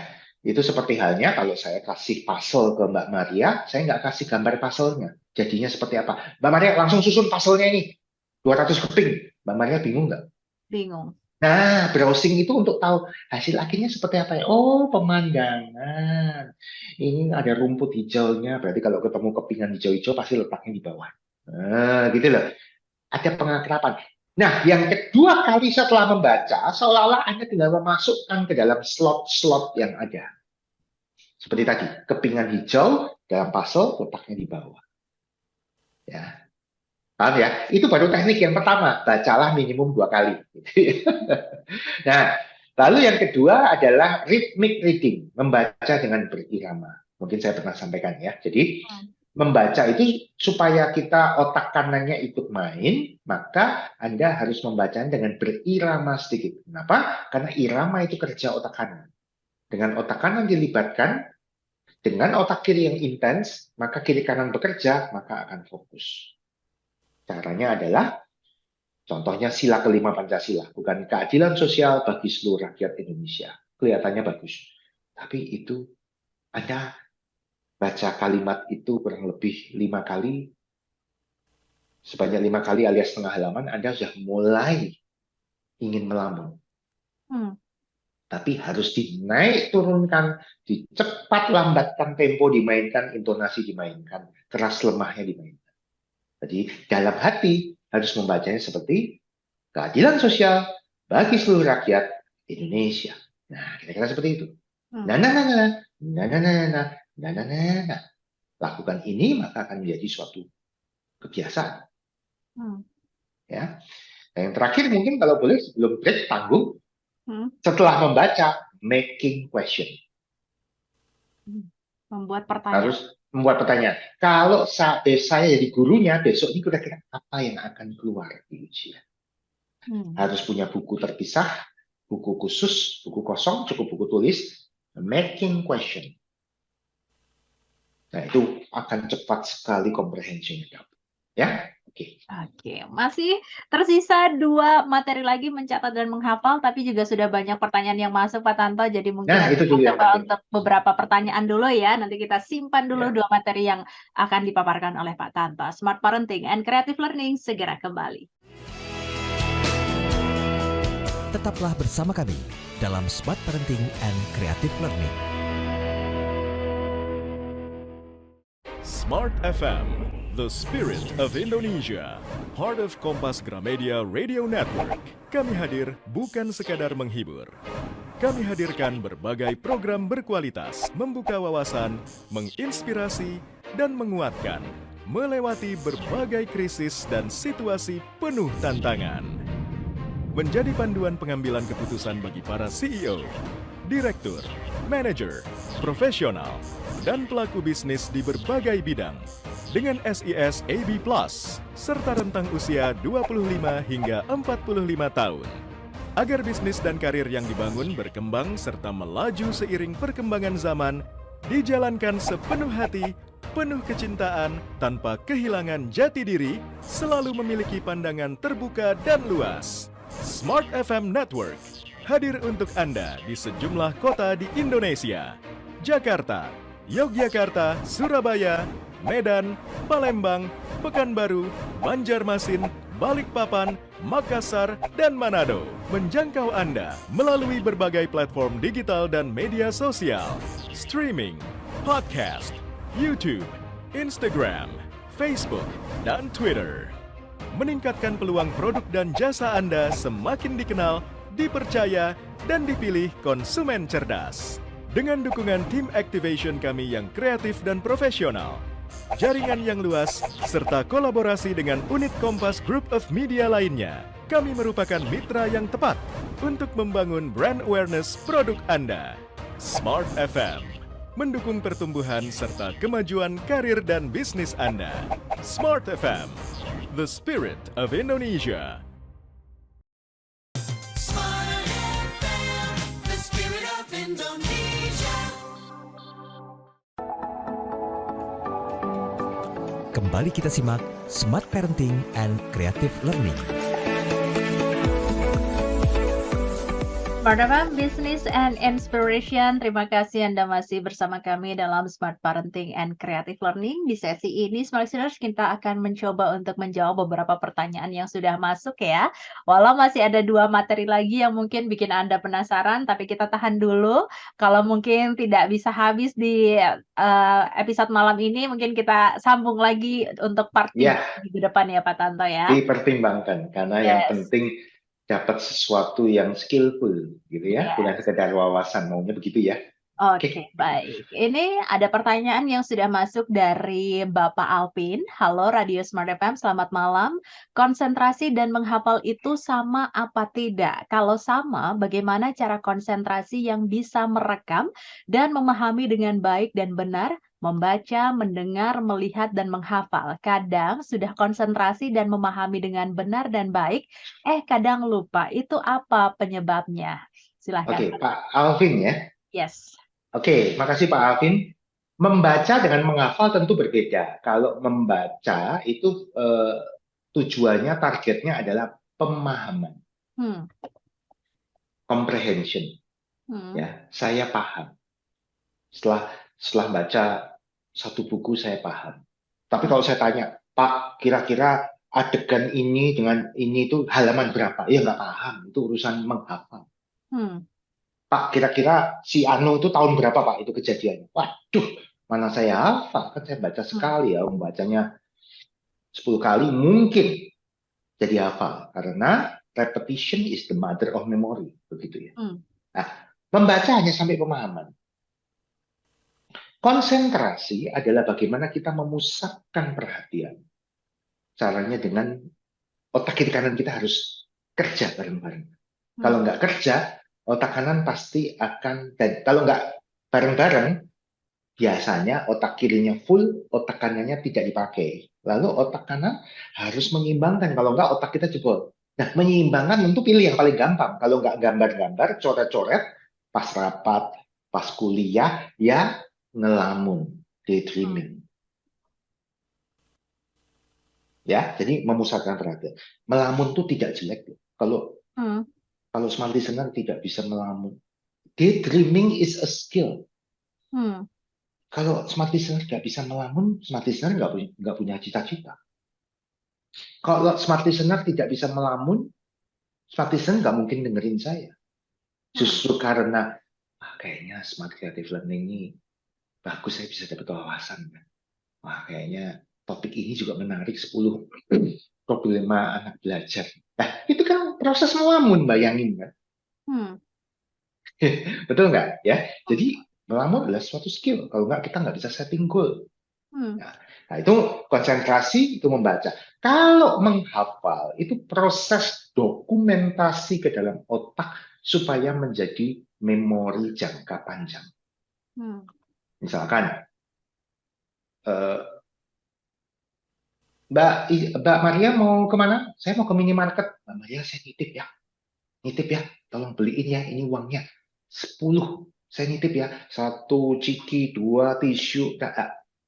itu seperti halnya kalau saya kasih puzzle ke Mbak Maria, saya nggak kasih gambar puzzle-nya. Jadinya seperti apa? Mbak Maria langsung susun puzzle-nya ini. 200 keping. Mbak Maria bingung nggak? Bingung. Nah, browsing itu untuk tahu hasil akhirnya seperti apa ya. Oh, pemandangan. Ini ada rumput hijaunya. Berarti kalau ketemu kepingan hijau-hijau pasti letaknya di bawah. Nah, gitu loh. Ada pengakraban. Nah, yang kedua kali setelah membaca, seolah-olah Anda tinggal memasukkan ke dalam slot-slot yang ada. Seperti tadi, kepingan hijau dalam puzzle letaknya di bawah. Ya. Paham ya? Itu baru teknik yang pertama. Bacalah minimum 2 kali. Nah, lalu yang kedua adalah rhythmic reading. Membaca dengan berirama. Mungkin saya pernah sampaikan ya. Jadi, membaca itu supaya kita otak kanannya ikut main, maka Anda harus membacanya dengan berirama sedikit. Kenapa? Karena irama itu kerja otak kanan. Dengan otak kanan dilibatkan, dengan otak kiri yang intens, maka kiri kanan bekerja, maka akan fokus. Caranya adalah, contohnya sila kelima Pancasila, bukan keadilan sosial bagi seluruh rakyat Indonesia. Kelihatannya bagus. Tapi itu Anda baca kalimat itu kurang lebih 5 kali, sebanyak 5 kali alias setengah halaman, Anda sudah mulai ingin melamun. Hmm. Tapi harus dinaik turunkan, dicepat lambatkan tempo dimainkan, intonasi dimainkan, keras lemahnya dimainkan. Jadi dalam hati harus membacanya seperti keadilan sosial bagi seluruh rakyat Indonesia. Nah, kira-kira seperti itu. Hmm. Nah, nah, nah, nah, nah, nah, nah, nah, nah, nah, nah, nah, nah. Lakukan ini maka akan menjadi suatu kebiasaan. Hmm. Ya. Nah, yang terakhir mungkin kalau boleh sebelum break tanggung, Hmm. setelah membaca, making question. Membuat pertanyaan. Harus membuat pertanyaan. Kalau saya jadi gurunya, besok ini kira-kira apa yang akan keluar di ujian? Harus punya buku terpisah, buku khusus, buku kosong, cukup buku tulis, making question. Nah, itu akan cepat sekali comprehension-nya. Ya, oke. Oke, masih tersisa 2 materi lagi mencatat dan menghafal, tapi juga sudah banyak pertanyaan yang masuk Pak Tanto, jadi mungkin Nah, itu dulu kita yang coba penting. untuk beberapa pertanyaan dulu ya, nanti kita simpan dulu Ya. 2 materi yang akan dipaparkan oleh Pak Tanto. Smart Parenting and Creative Learning segera kembali. Tetaplah bersama kami dalam Smart Parenting and Creative Learning. Smart FM, the spirit of Indonesia, part of Kompas Gramedia Radio Network. Kami hadir bukan sekadar menghibur. Kami hadirkan berbagai program berkualitas, membuka wawasan, menginspirasi, dan menguatkan, melewati berbagai krisis dan situasi penuh tantangan. Menjadi panduan pengambilan keputusan bagi para CEO, direktur, manajer, profesional, dan pelaku bisnis di berbagai bidang dengan SIS AB+, serta rentang usia 25 hingga 45 tahun. Agar bisnis dan karir yang dibangun berkembang serta melaju seiring perkembangan zaman, dijalankan sepenuh hati, penuh kecintaan, tanpa kehilangan jati diri, selalu memiliki pandangan terbuka dan luas. Smart FM Network hadir untuk Anda di sejumlah kota di Indonesia. Jakarta, Yogyakarta, Surabaya, Medan, Palembang, Pekanbaru, Banjarmasin, Balikpapan, Makassar, dan Manado. Menjangkau Anda melalui berbagai platform digital dan media sosial, streaming, podcast, YouTube, Instagram, Facebook, dan Twitter. Meningkatkan peluang produk dan jasa Anda semakin dikenal, dipercaya, dan dipilih konsumen cerdas. Dengan dukungan tim activation kami yang kreatif dan profesional, jaringan yang luas, serta kolaborasi dengan unit Kompas Group of Media lainnya, kami merupakan mitra yang tepat untuk membangun brand awareness produk Anda. Smart FM mendukung pertumbuhan serta kemajuan karir dan bisnis Anda. Smart FM, the spirit of Indonesia. Smart FM, the spirit of Indonesia. Kembali kita simak Smart Parenting and Creative Learning. Smart FM Business and Inspiration, terima kasih Anda masih bersama kami dalam Smart Parenting and Creative Learning. Di sesi ini, Smart Listeners, kita akan mencoba untuk menjawab beberapa pertanyaan yang sudah masuk ya. Walau masih ada 2 materi lagi yang mungkin bikin Anda penasaran, tapi kita tahan dulu. Kalau mungkin tidak bisa habis di episode malam ini, mungkin kita sambung lagi untuk part 3 Ya, minggu depan ya Pak Tanto ya. dipertimbangkan karena yang Yes. penting dapat sesuatu yang skillful gitu ya, bukan sekedar wawasan, maunya begitu ya. Oke, baik. Ini ada pertanyaan yang sudah masuk dari Bapak Alvin. Halo Radio Smart FM, selamat malam. Konsentrasi dan menghafal itu sama apa tidak? Kalau sama, bagaimana cara konsentrasi yang bisa merekam dan memahami dengan baik dan benar, membaca, mendengar, melihat, dan menghafal? Kadang sudah konsentrasi dan memahami dengan benar dan baik, kadang lupa. Itu apa penyebabnya? Silahkan. Oke, Pak Alvin ya. Yes. Oke, makasih Pak Alvin. Membaca dengan menghafal tentu berbeda. Kalau membaca itu tujuannya, targetnya adalah pemahaman, Hmm. comprehension. Hmm. Ya, saya paham. Setelah baca satu buku saya paham. Tapi kalau saya tanya, Pak, kira-kira adegan ini dengan ini itu halaman berapa? Ya nggak paham, itu urusan menghafal. Hmm. Pak, kira-kira si Anu itu tahun berapa Pak itu kejadiannya? Waduh, mana saya hafal, kan saya baca sekali ya, membacanya 10 kali mungkin jadi hafal. Karena repetition is the mother of memory, begitu ya. Nah, membaca hanya sampai pemahaman. Konsentrasi adalah bagaimana kita memusatkan perhatian. Caranya dengan otak kiri kanan kita harus kerja bareng-bareng. Kalau nggak kerja, otak kanan pasti akan, dan kalau nggak bareng-bareng, biasanya otak kirinya full, otak kanannya tidak dipakai. Lalu otak kanan harus menyeimbangkan, kalau nggak otak kita jebol. Nah, menyeimbangkan tentu pilih yang paling gampang. Kalau nggak gambar-gambar, coret-coret, pas rapat, pas kuliah, ya ngelamun, daydreaming. Ya, jadi memusatkan perhatian. Melamun itu tidak jelek loh. Kalau smart listener tidak bisa melamun. Daydreaming is a skill. Kalau smart listener tidak bisa melamun, smart listener nggak punya cita-cita. Kalau smart listener tidak bisa melamun, smart listener nggak mungkin dengerin saya. Justru karena kayaknya smart creative learning ini bagus, saya bisa dapat wawasan. Wah, kayaknya topik ini juga menarik, 10 problema anak belajar. Nah, itu kan proses melamun, bayangin kan? Betul nggak? Ya, jadi melamun adalah suatu skill. Kalau nggak, kita nggak bisa setting goal. Nah, itu konsentrasi, itu membaca. Kalau menghafal, itu proses dokumentasi ke dalam otak supaya menjadi memori jangka panjang. Misalkan, Mbak Maria mau kemana? Saya mau ke minimarket. Mbak Maria, saya nitip ya, tolong beliin ya, ini uangnya 10. Saya nitip ya, 1 ciki, 2 tisu.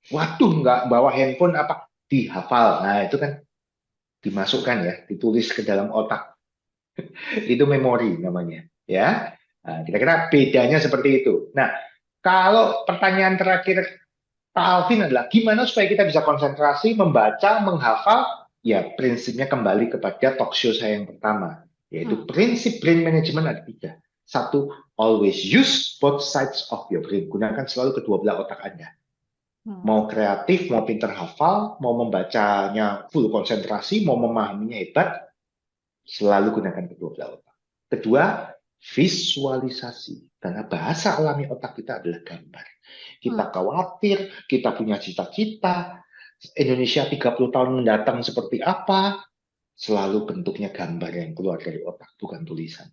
Waduh, nggak bawa handphone apa? Dihafal. Nah, itu kan dimasukkan ya, ditulis ke dalam otak. Itu memori namanya. Ya, nah, kira-kira bedanya seperti itu. Nah, kalau pertanyaan terakhir Pak Alvin adalah gimana supaya kita bisa konsentrasi, membaca, menghafal, ya prinsipnya kembali kepada talk show saya yang pertama, yaitu prinsip brain management ada 3. 1, always use both sides of your brain. Gunakan selalu kedua belah otak Anda. Mau kreatif, mau pinter hafal, mau membacanya full konsentrasi, mau memahaminya hebat, selalu gunakan kedua belah otak. Kedua, visualisasi. Karena bahasa alami otak kita adalah gambar. Kita khawatir, kita punya cita-cita, Indonesia 30 tahun mendatang seperti apa, selalu bentuknya gambar yang keluar dari otak, bukan tulisan.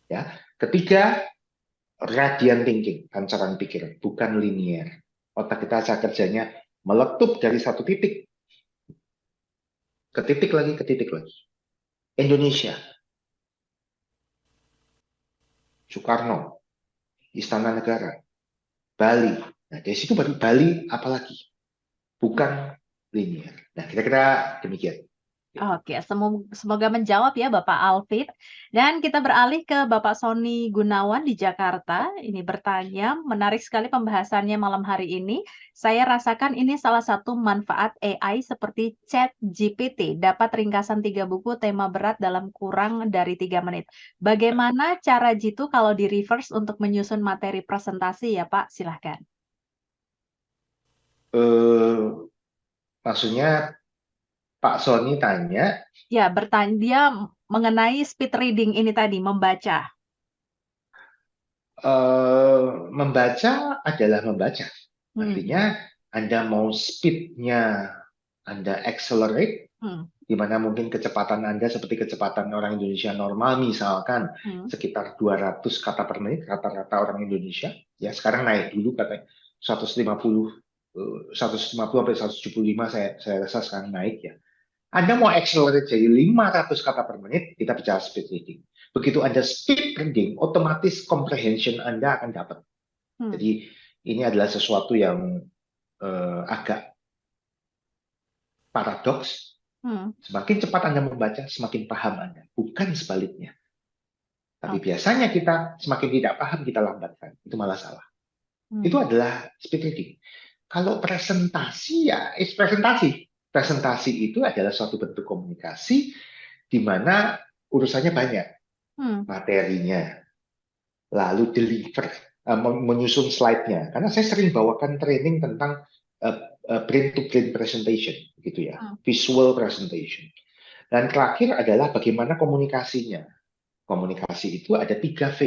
Ya. Ketiga, radiant thinking, pancaran pikiran, bukan linear. Otak kita cara kerjanya meletup dari satu titik, ke titik lagi, ke titik lagi. Indonesia, Soekarno, Istana Negara, Bali. Nah, dari situ baru Bali apalagi. Bukan linear. Nah, kira-kira demikian. Oke, semoga menjawab ya Bapak Alvin. Dan kita beralih ke Bapak Sony Gunawan di Jakarta. Ini bertanya, menarik sekali pembahasannya malam hari ini. Saya rasakan ini salah satu manfaat AI seperti ChatGPT. Dapat ringkasan 3 buku tema berat dalam kurang dari 3 menit. Bagaimana cara Jitu kalau di reverse untuk menyusun materi presentasi ya Pak? Silahkan. Maksudnya Pak Sony tanya, Ya, bertanya dia mengenai speed reading ini tadi, membaca. membaca adalah membaca. Artinya Anda mau speed-nya Anda accelerate, di mana mungkin kecepatan Anda seperti kecepatan orang Indonesia normal, misalkan sekitar 200 kata per menit, rata-rata orang Indonesia. Ya, sekarang naik dulu katanya 150 sampai 175 saya rasa sekarang naik ya. Anda mau accelerate jadi 500 kata per menit, kita bicara speed reading. Begitu Anda speed reading, otomatis comprehension Anda akan dapat. Jadi ini adalah sesuatu yang agak paradoks. Semakin cepat Anda membaca, semakin paham Anda. Bukan sebaliknya. Tapi biasanya kita semakin tidak paham, kita lambatkan. Itu malah salah. Itu adalah speed reading. Kalau presentasi ya, presentasi. Presentasi itu adalah suatu bentuk komunikasi di mana urusannya banyak. Materinya, lalu deliver, menyusun slide-nya. Karena saya sering bawakan training tentang brain-to-brain presentation, gitu ya, visual presentation. Dan terakhir adalah bagaimana komunikasinya. Komunikasi itu ada 3V.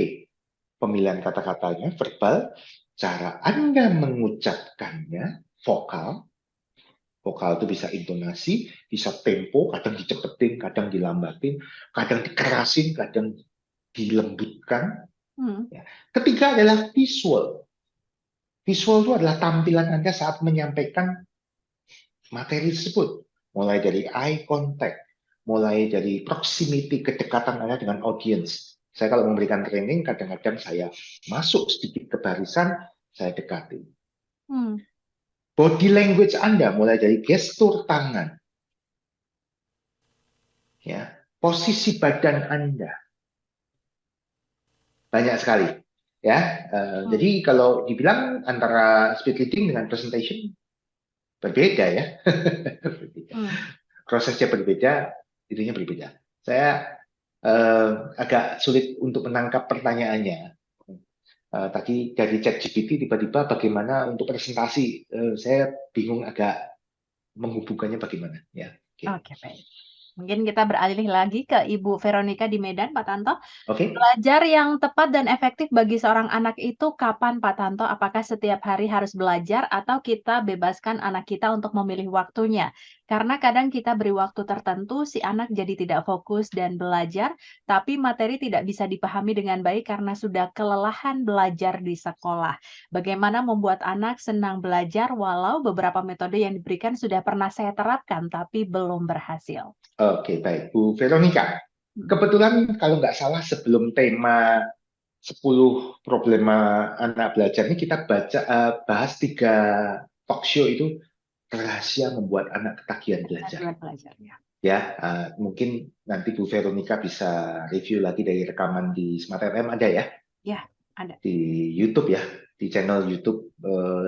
Pemilihan kata-katanya, verbal, cara Anda mengucapkannya, vokal. Vokal itu bisa intonasi, bisa tempo, kadang dicepetin, kadang dilambatin, kadang dikerasin, kadang dilembutkan. Ya. Ketiga adalah visual. Visual itu adalah tampilan Anda saat menyampaikan materi tersebut. Mulai dari eye contact, mulai dari proximity, kedekatan Anda dengan audience. Saya kalau memberikan training, kadang-kadang saya masuk sedikit ke barisan, saya dekati. Body language Anda, mulai dari gestur tangan, ya, posisi badan Anda, banyak sekali. Ya, jadi kalau dibilang antara speed reading dengan presentation berbeda ya, prosesnya berbeda, itunya berbeda. Saya agak sulit untuk menangkap pertanyaannya. Tadi dari ChatGPT tiba-tiba bagaimana untuk presentasi, saya bingung agak menghubungkannya bagaimana ya. Oke, baik. Mungkin kita beralih lagi ke Ibu Veronica di Medan, Pak Tanto. Oke. Belajar yang tepat dan efektif bagi seorang anak itu kapan, Pak Tanto? Apakah setiap hari harus belajar atau kita bebaskan anak kita untuk memilih waktunya? Karena kadang kita beri waktu tertentu, si anak jadi tidak fokus dan belajar, tapi materi tidak bisa dipahami dengan baik karena sudah kelelahan belajar di sekolah. Bagaimana membuat anak senang belajar walau beberapa metode yang diberikan sudah pernah saya terapkan, tapi belum berhasil? Oke, baik. Bu Veronica, kebetulan kalau nggak salah sebelum tema 10 problema anak belajar ini kita bahas 3 talk show itu rahasia membuat anak ketagihan belajar. Ya, mungkin nanti Bu Veronica bisa review lagi dari rekaman di Smart FM, ada ya? Ya, ada. Di YouTube ya, di channel YouTube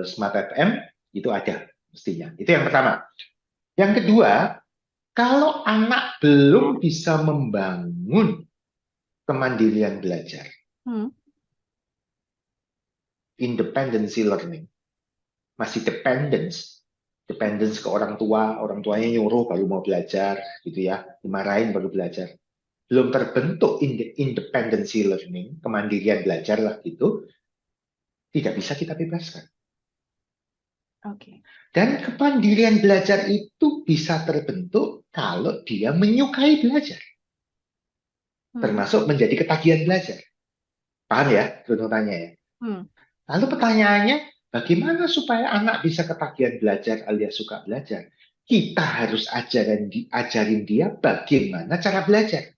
Smart FM itu ada mestinya. Itu yang pertama. Yang kedua, kalau anak belum bisa membangun kemandirian belajar, independency learning, masih dependence ke orang tuanya nyuruh baru mau belajar, gitu ya, dimarahin baru belajar. Belum terbentuk independency learning, kemandirian belajar lah gitu, tidak bisa kita bebaskan. Oke. Dan kemandirian belajar itu bisa terbentuk kalau dia menyukai belajar. Termasuk menjadi ketagihan belajar. Paham ya runutannya ya? Lalu pertanyaannya, bagaimana supaya anak bisa ketagihan belajar alias suka belajar? Kita harus ajarin dia bagaimana cara belajar.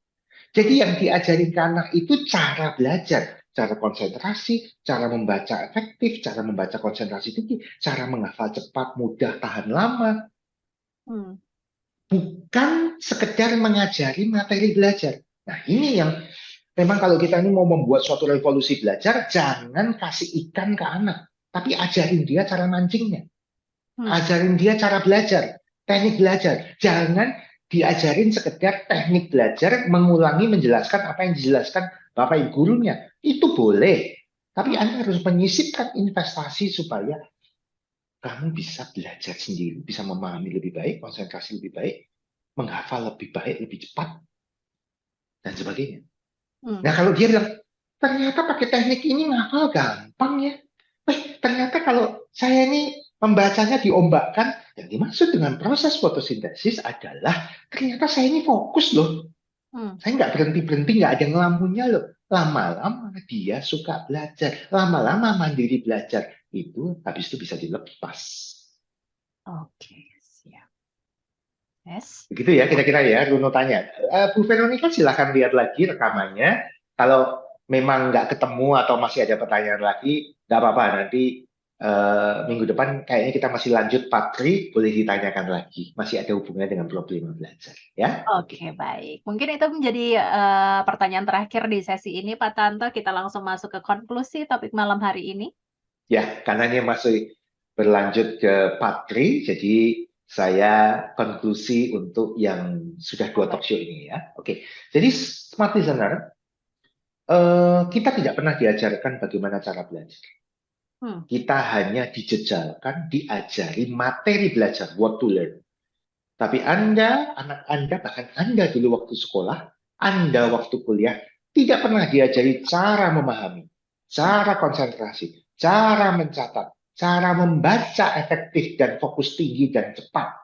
Jadi yang diajarin ke anak itu cara belajar. Cara konsentrasi, cara membaca efektif, cara membaca konsentrasi tinggi, cara menghafal cepat, mudah, tahan lama. Bukan sekedar mengajari materi belajar. Nah, ini yang memang kalau kita ini mau membuat suatu revolusi belajar, jangan kasih ikan ke anak, tapi ajarin dia cara mancingnya. Ajarin dia cara belajar, teknik belajar. Jangan diajarin sekedar teknik belajar, mengulangi menjelaskan apa yang dijelaskan Bapak Ibu gurunya. Itu boleh, tapi Anda harus menyisipkan investasi supaya kamu bisa belajar sendiri, bisa memahami lebih baik, konsentrasi lebih baik, menghafal lebih baik, lebih cepat, dan sebagainya. Nah, kalau dia bilang, ternyata pakai teknik ini menghafal gampang ya. Ternyata kalau saya ini membacanya diombakkan, yang dimaksud dengan proses fotosintesis adalah ternyata saya ini fokus loh. Saya nggak berhenti-berhenti, nggak ada ngelamunnya loh. Lama-lama dia suka belajar. Lama-lama mandiri belajar. Itu habis itu bisa dilepas. Oke, siap. Yes. Begitu ya kira-kira ya runutannya. Bu Veronica silahkan lihat lagi rekamannya. Kalau memang nggak ketemu atau masih ada pertanyaan lagi, nggak apa-apa. Nanti minggu depan kayaknya kita masih lanjut part 3, boleh ditanyakan lagi. Masih ada hubungannya dengan problema belajar, ya. Oke, baik. Mungkin itu menjadi pertanyaan terakhir di sesi ini, Pak Tanto. Kita langsung masuk ke konklusi topik malam hari ini. Ya, karena ini masih berlanjut ke part 3, jadi saya konklusi untuk yang sudah 2 talk show ini ya. Oke, jadi smart listener, kita tidak pernah diajarkan bagaimana cara belajar. Kita hanya dijejalkan, diajari materi belajar, what to learn. Tapi Anda, anak Anda, bahkan Anda dulu waktu sekolah, Anda waktu kuliah, tidak pernah diajari cara memahami, cara konsentrasi, cara mencatat, cara membaca efektif dan fokus tinggi dan cepat.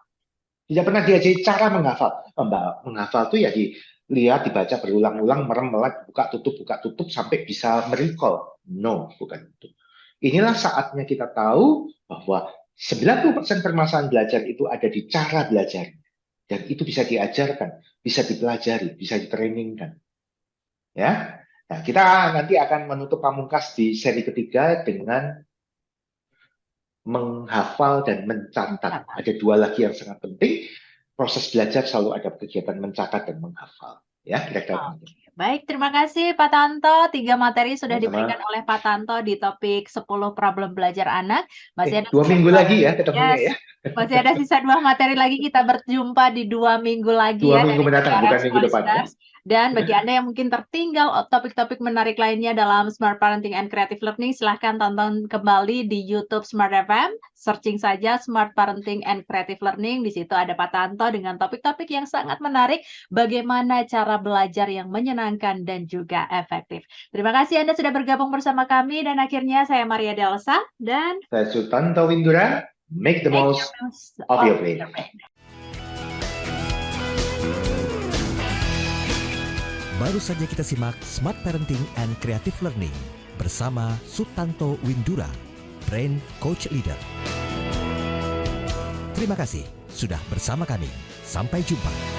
Tidak pernah diajari cara menghafal. Menghafal itu ya dilihat, dibaca berulang-ulang, merem, melek, buka tutup, sampai bisa merecall. No, bukan itu. Inilah saatnya kita tahu bahwa 90% permasalahan belajar itu ada di cara belajar. Dan itu bisa diajarkan, bisa dipelajari, bisa ditrainingkan. Ya. Nah, kita nanti akan menutup pamungkas di seri ketiga dengan menghafal dan mencatat. Ada 2 lagi yang sangat penting. Proses belajar selalu ada kegiatan mencatat dan menghafal. Ya, kira-kira. Baik, terima kasih Pak Tanto. 3 materi sudah Sama-sama. diberikan oleh Pak Tanto di topik 10 problem belajar anak. Masih ada 2 minggu lagi ya ketemunya ya. Masih ada sisa 2 materi lagi. Kita berjumpa di 2 minggu lagi 2 ya. minggu dari mendatang, Kiara bukan minggu depan ya. Listeners. Dan bagi Anda yang mungkin tertinggal topik-topik menarik lainnya dalam Smart Parenting and Creative Learning, silahkan tonton kembali di YouTube Smart FM. Searching saja Smart Parenting and Creative Learning. Di situ ada Pak Tanto dengan topik-topik yang sangat menarik. Bagaimana cara belajar yang menyenangkan dan juga efektif. Terima kasih Anda sudah bergabung bersama kami. Dan akhirnya saya Maria Delsa. Dan Saya Sutanto Windura. Make the most of your brain. Baru saja kita simak Smart Parenting and Creative Learning bersama Sutanto Windura, Brain Coach Leader. Terima kasih sudah bersama kami. Sampai jumpa.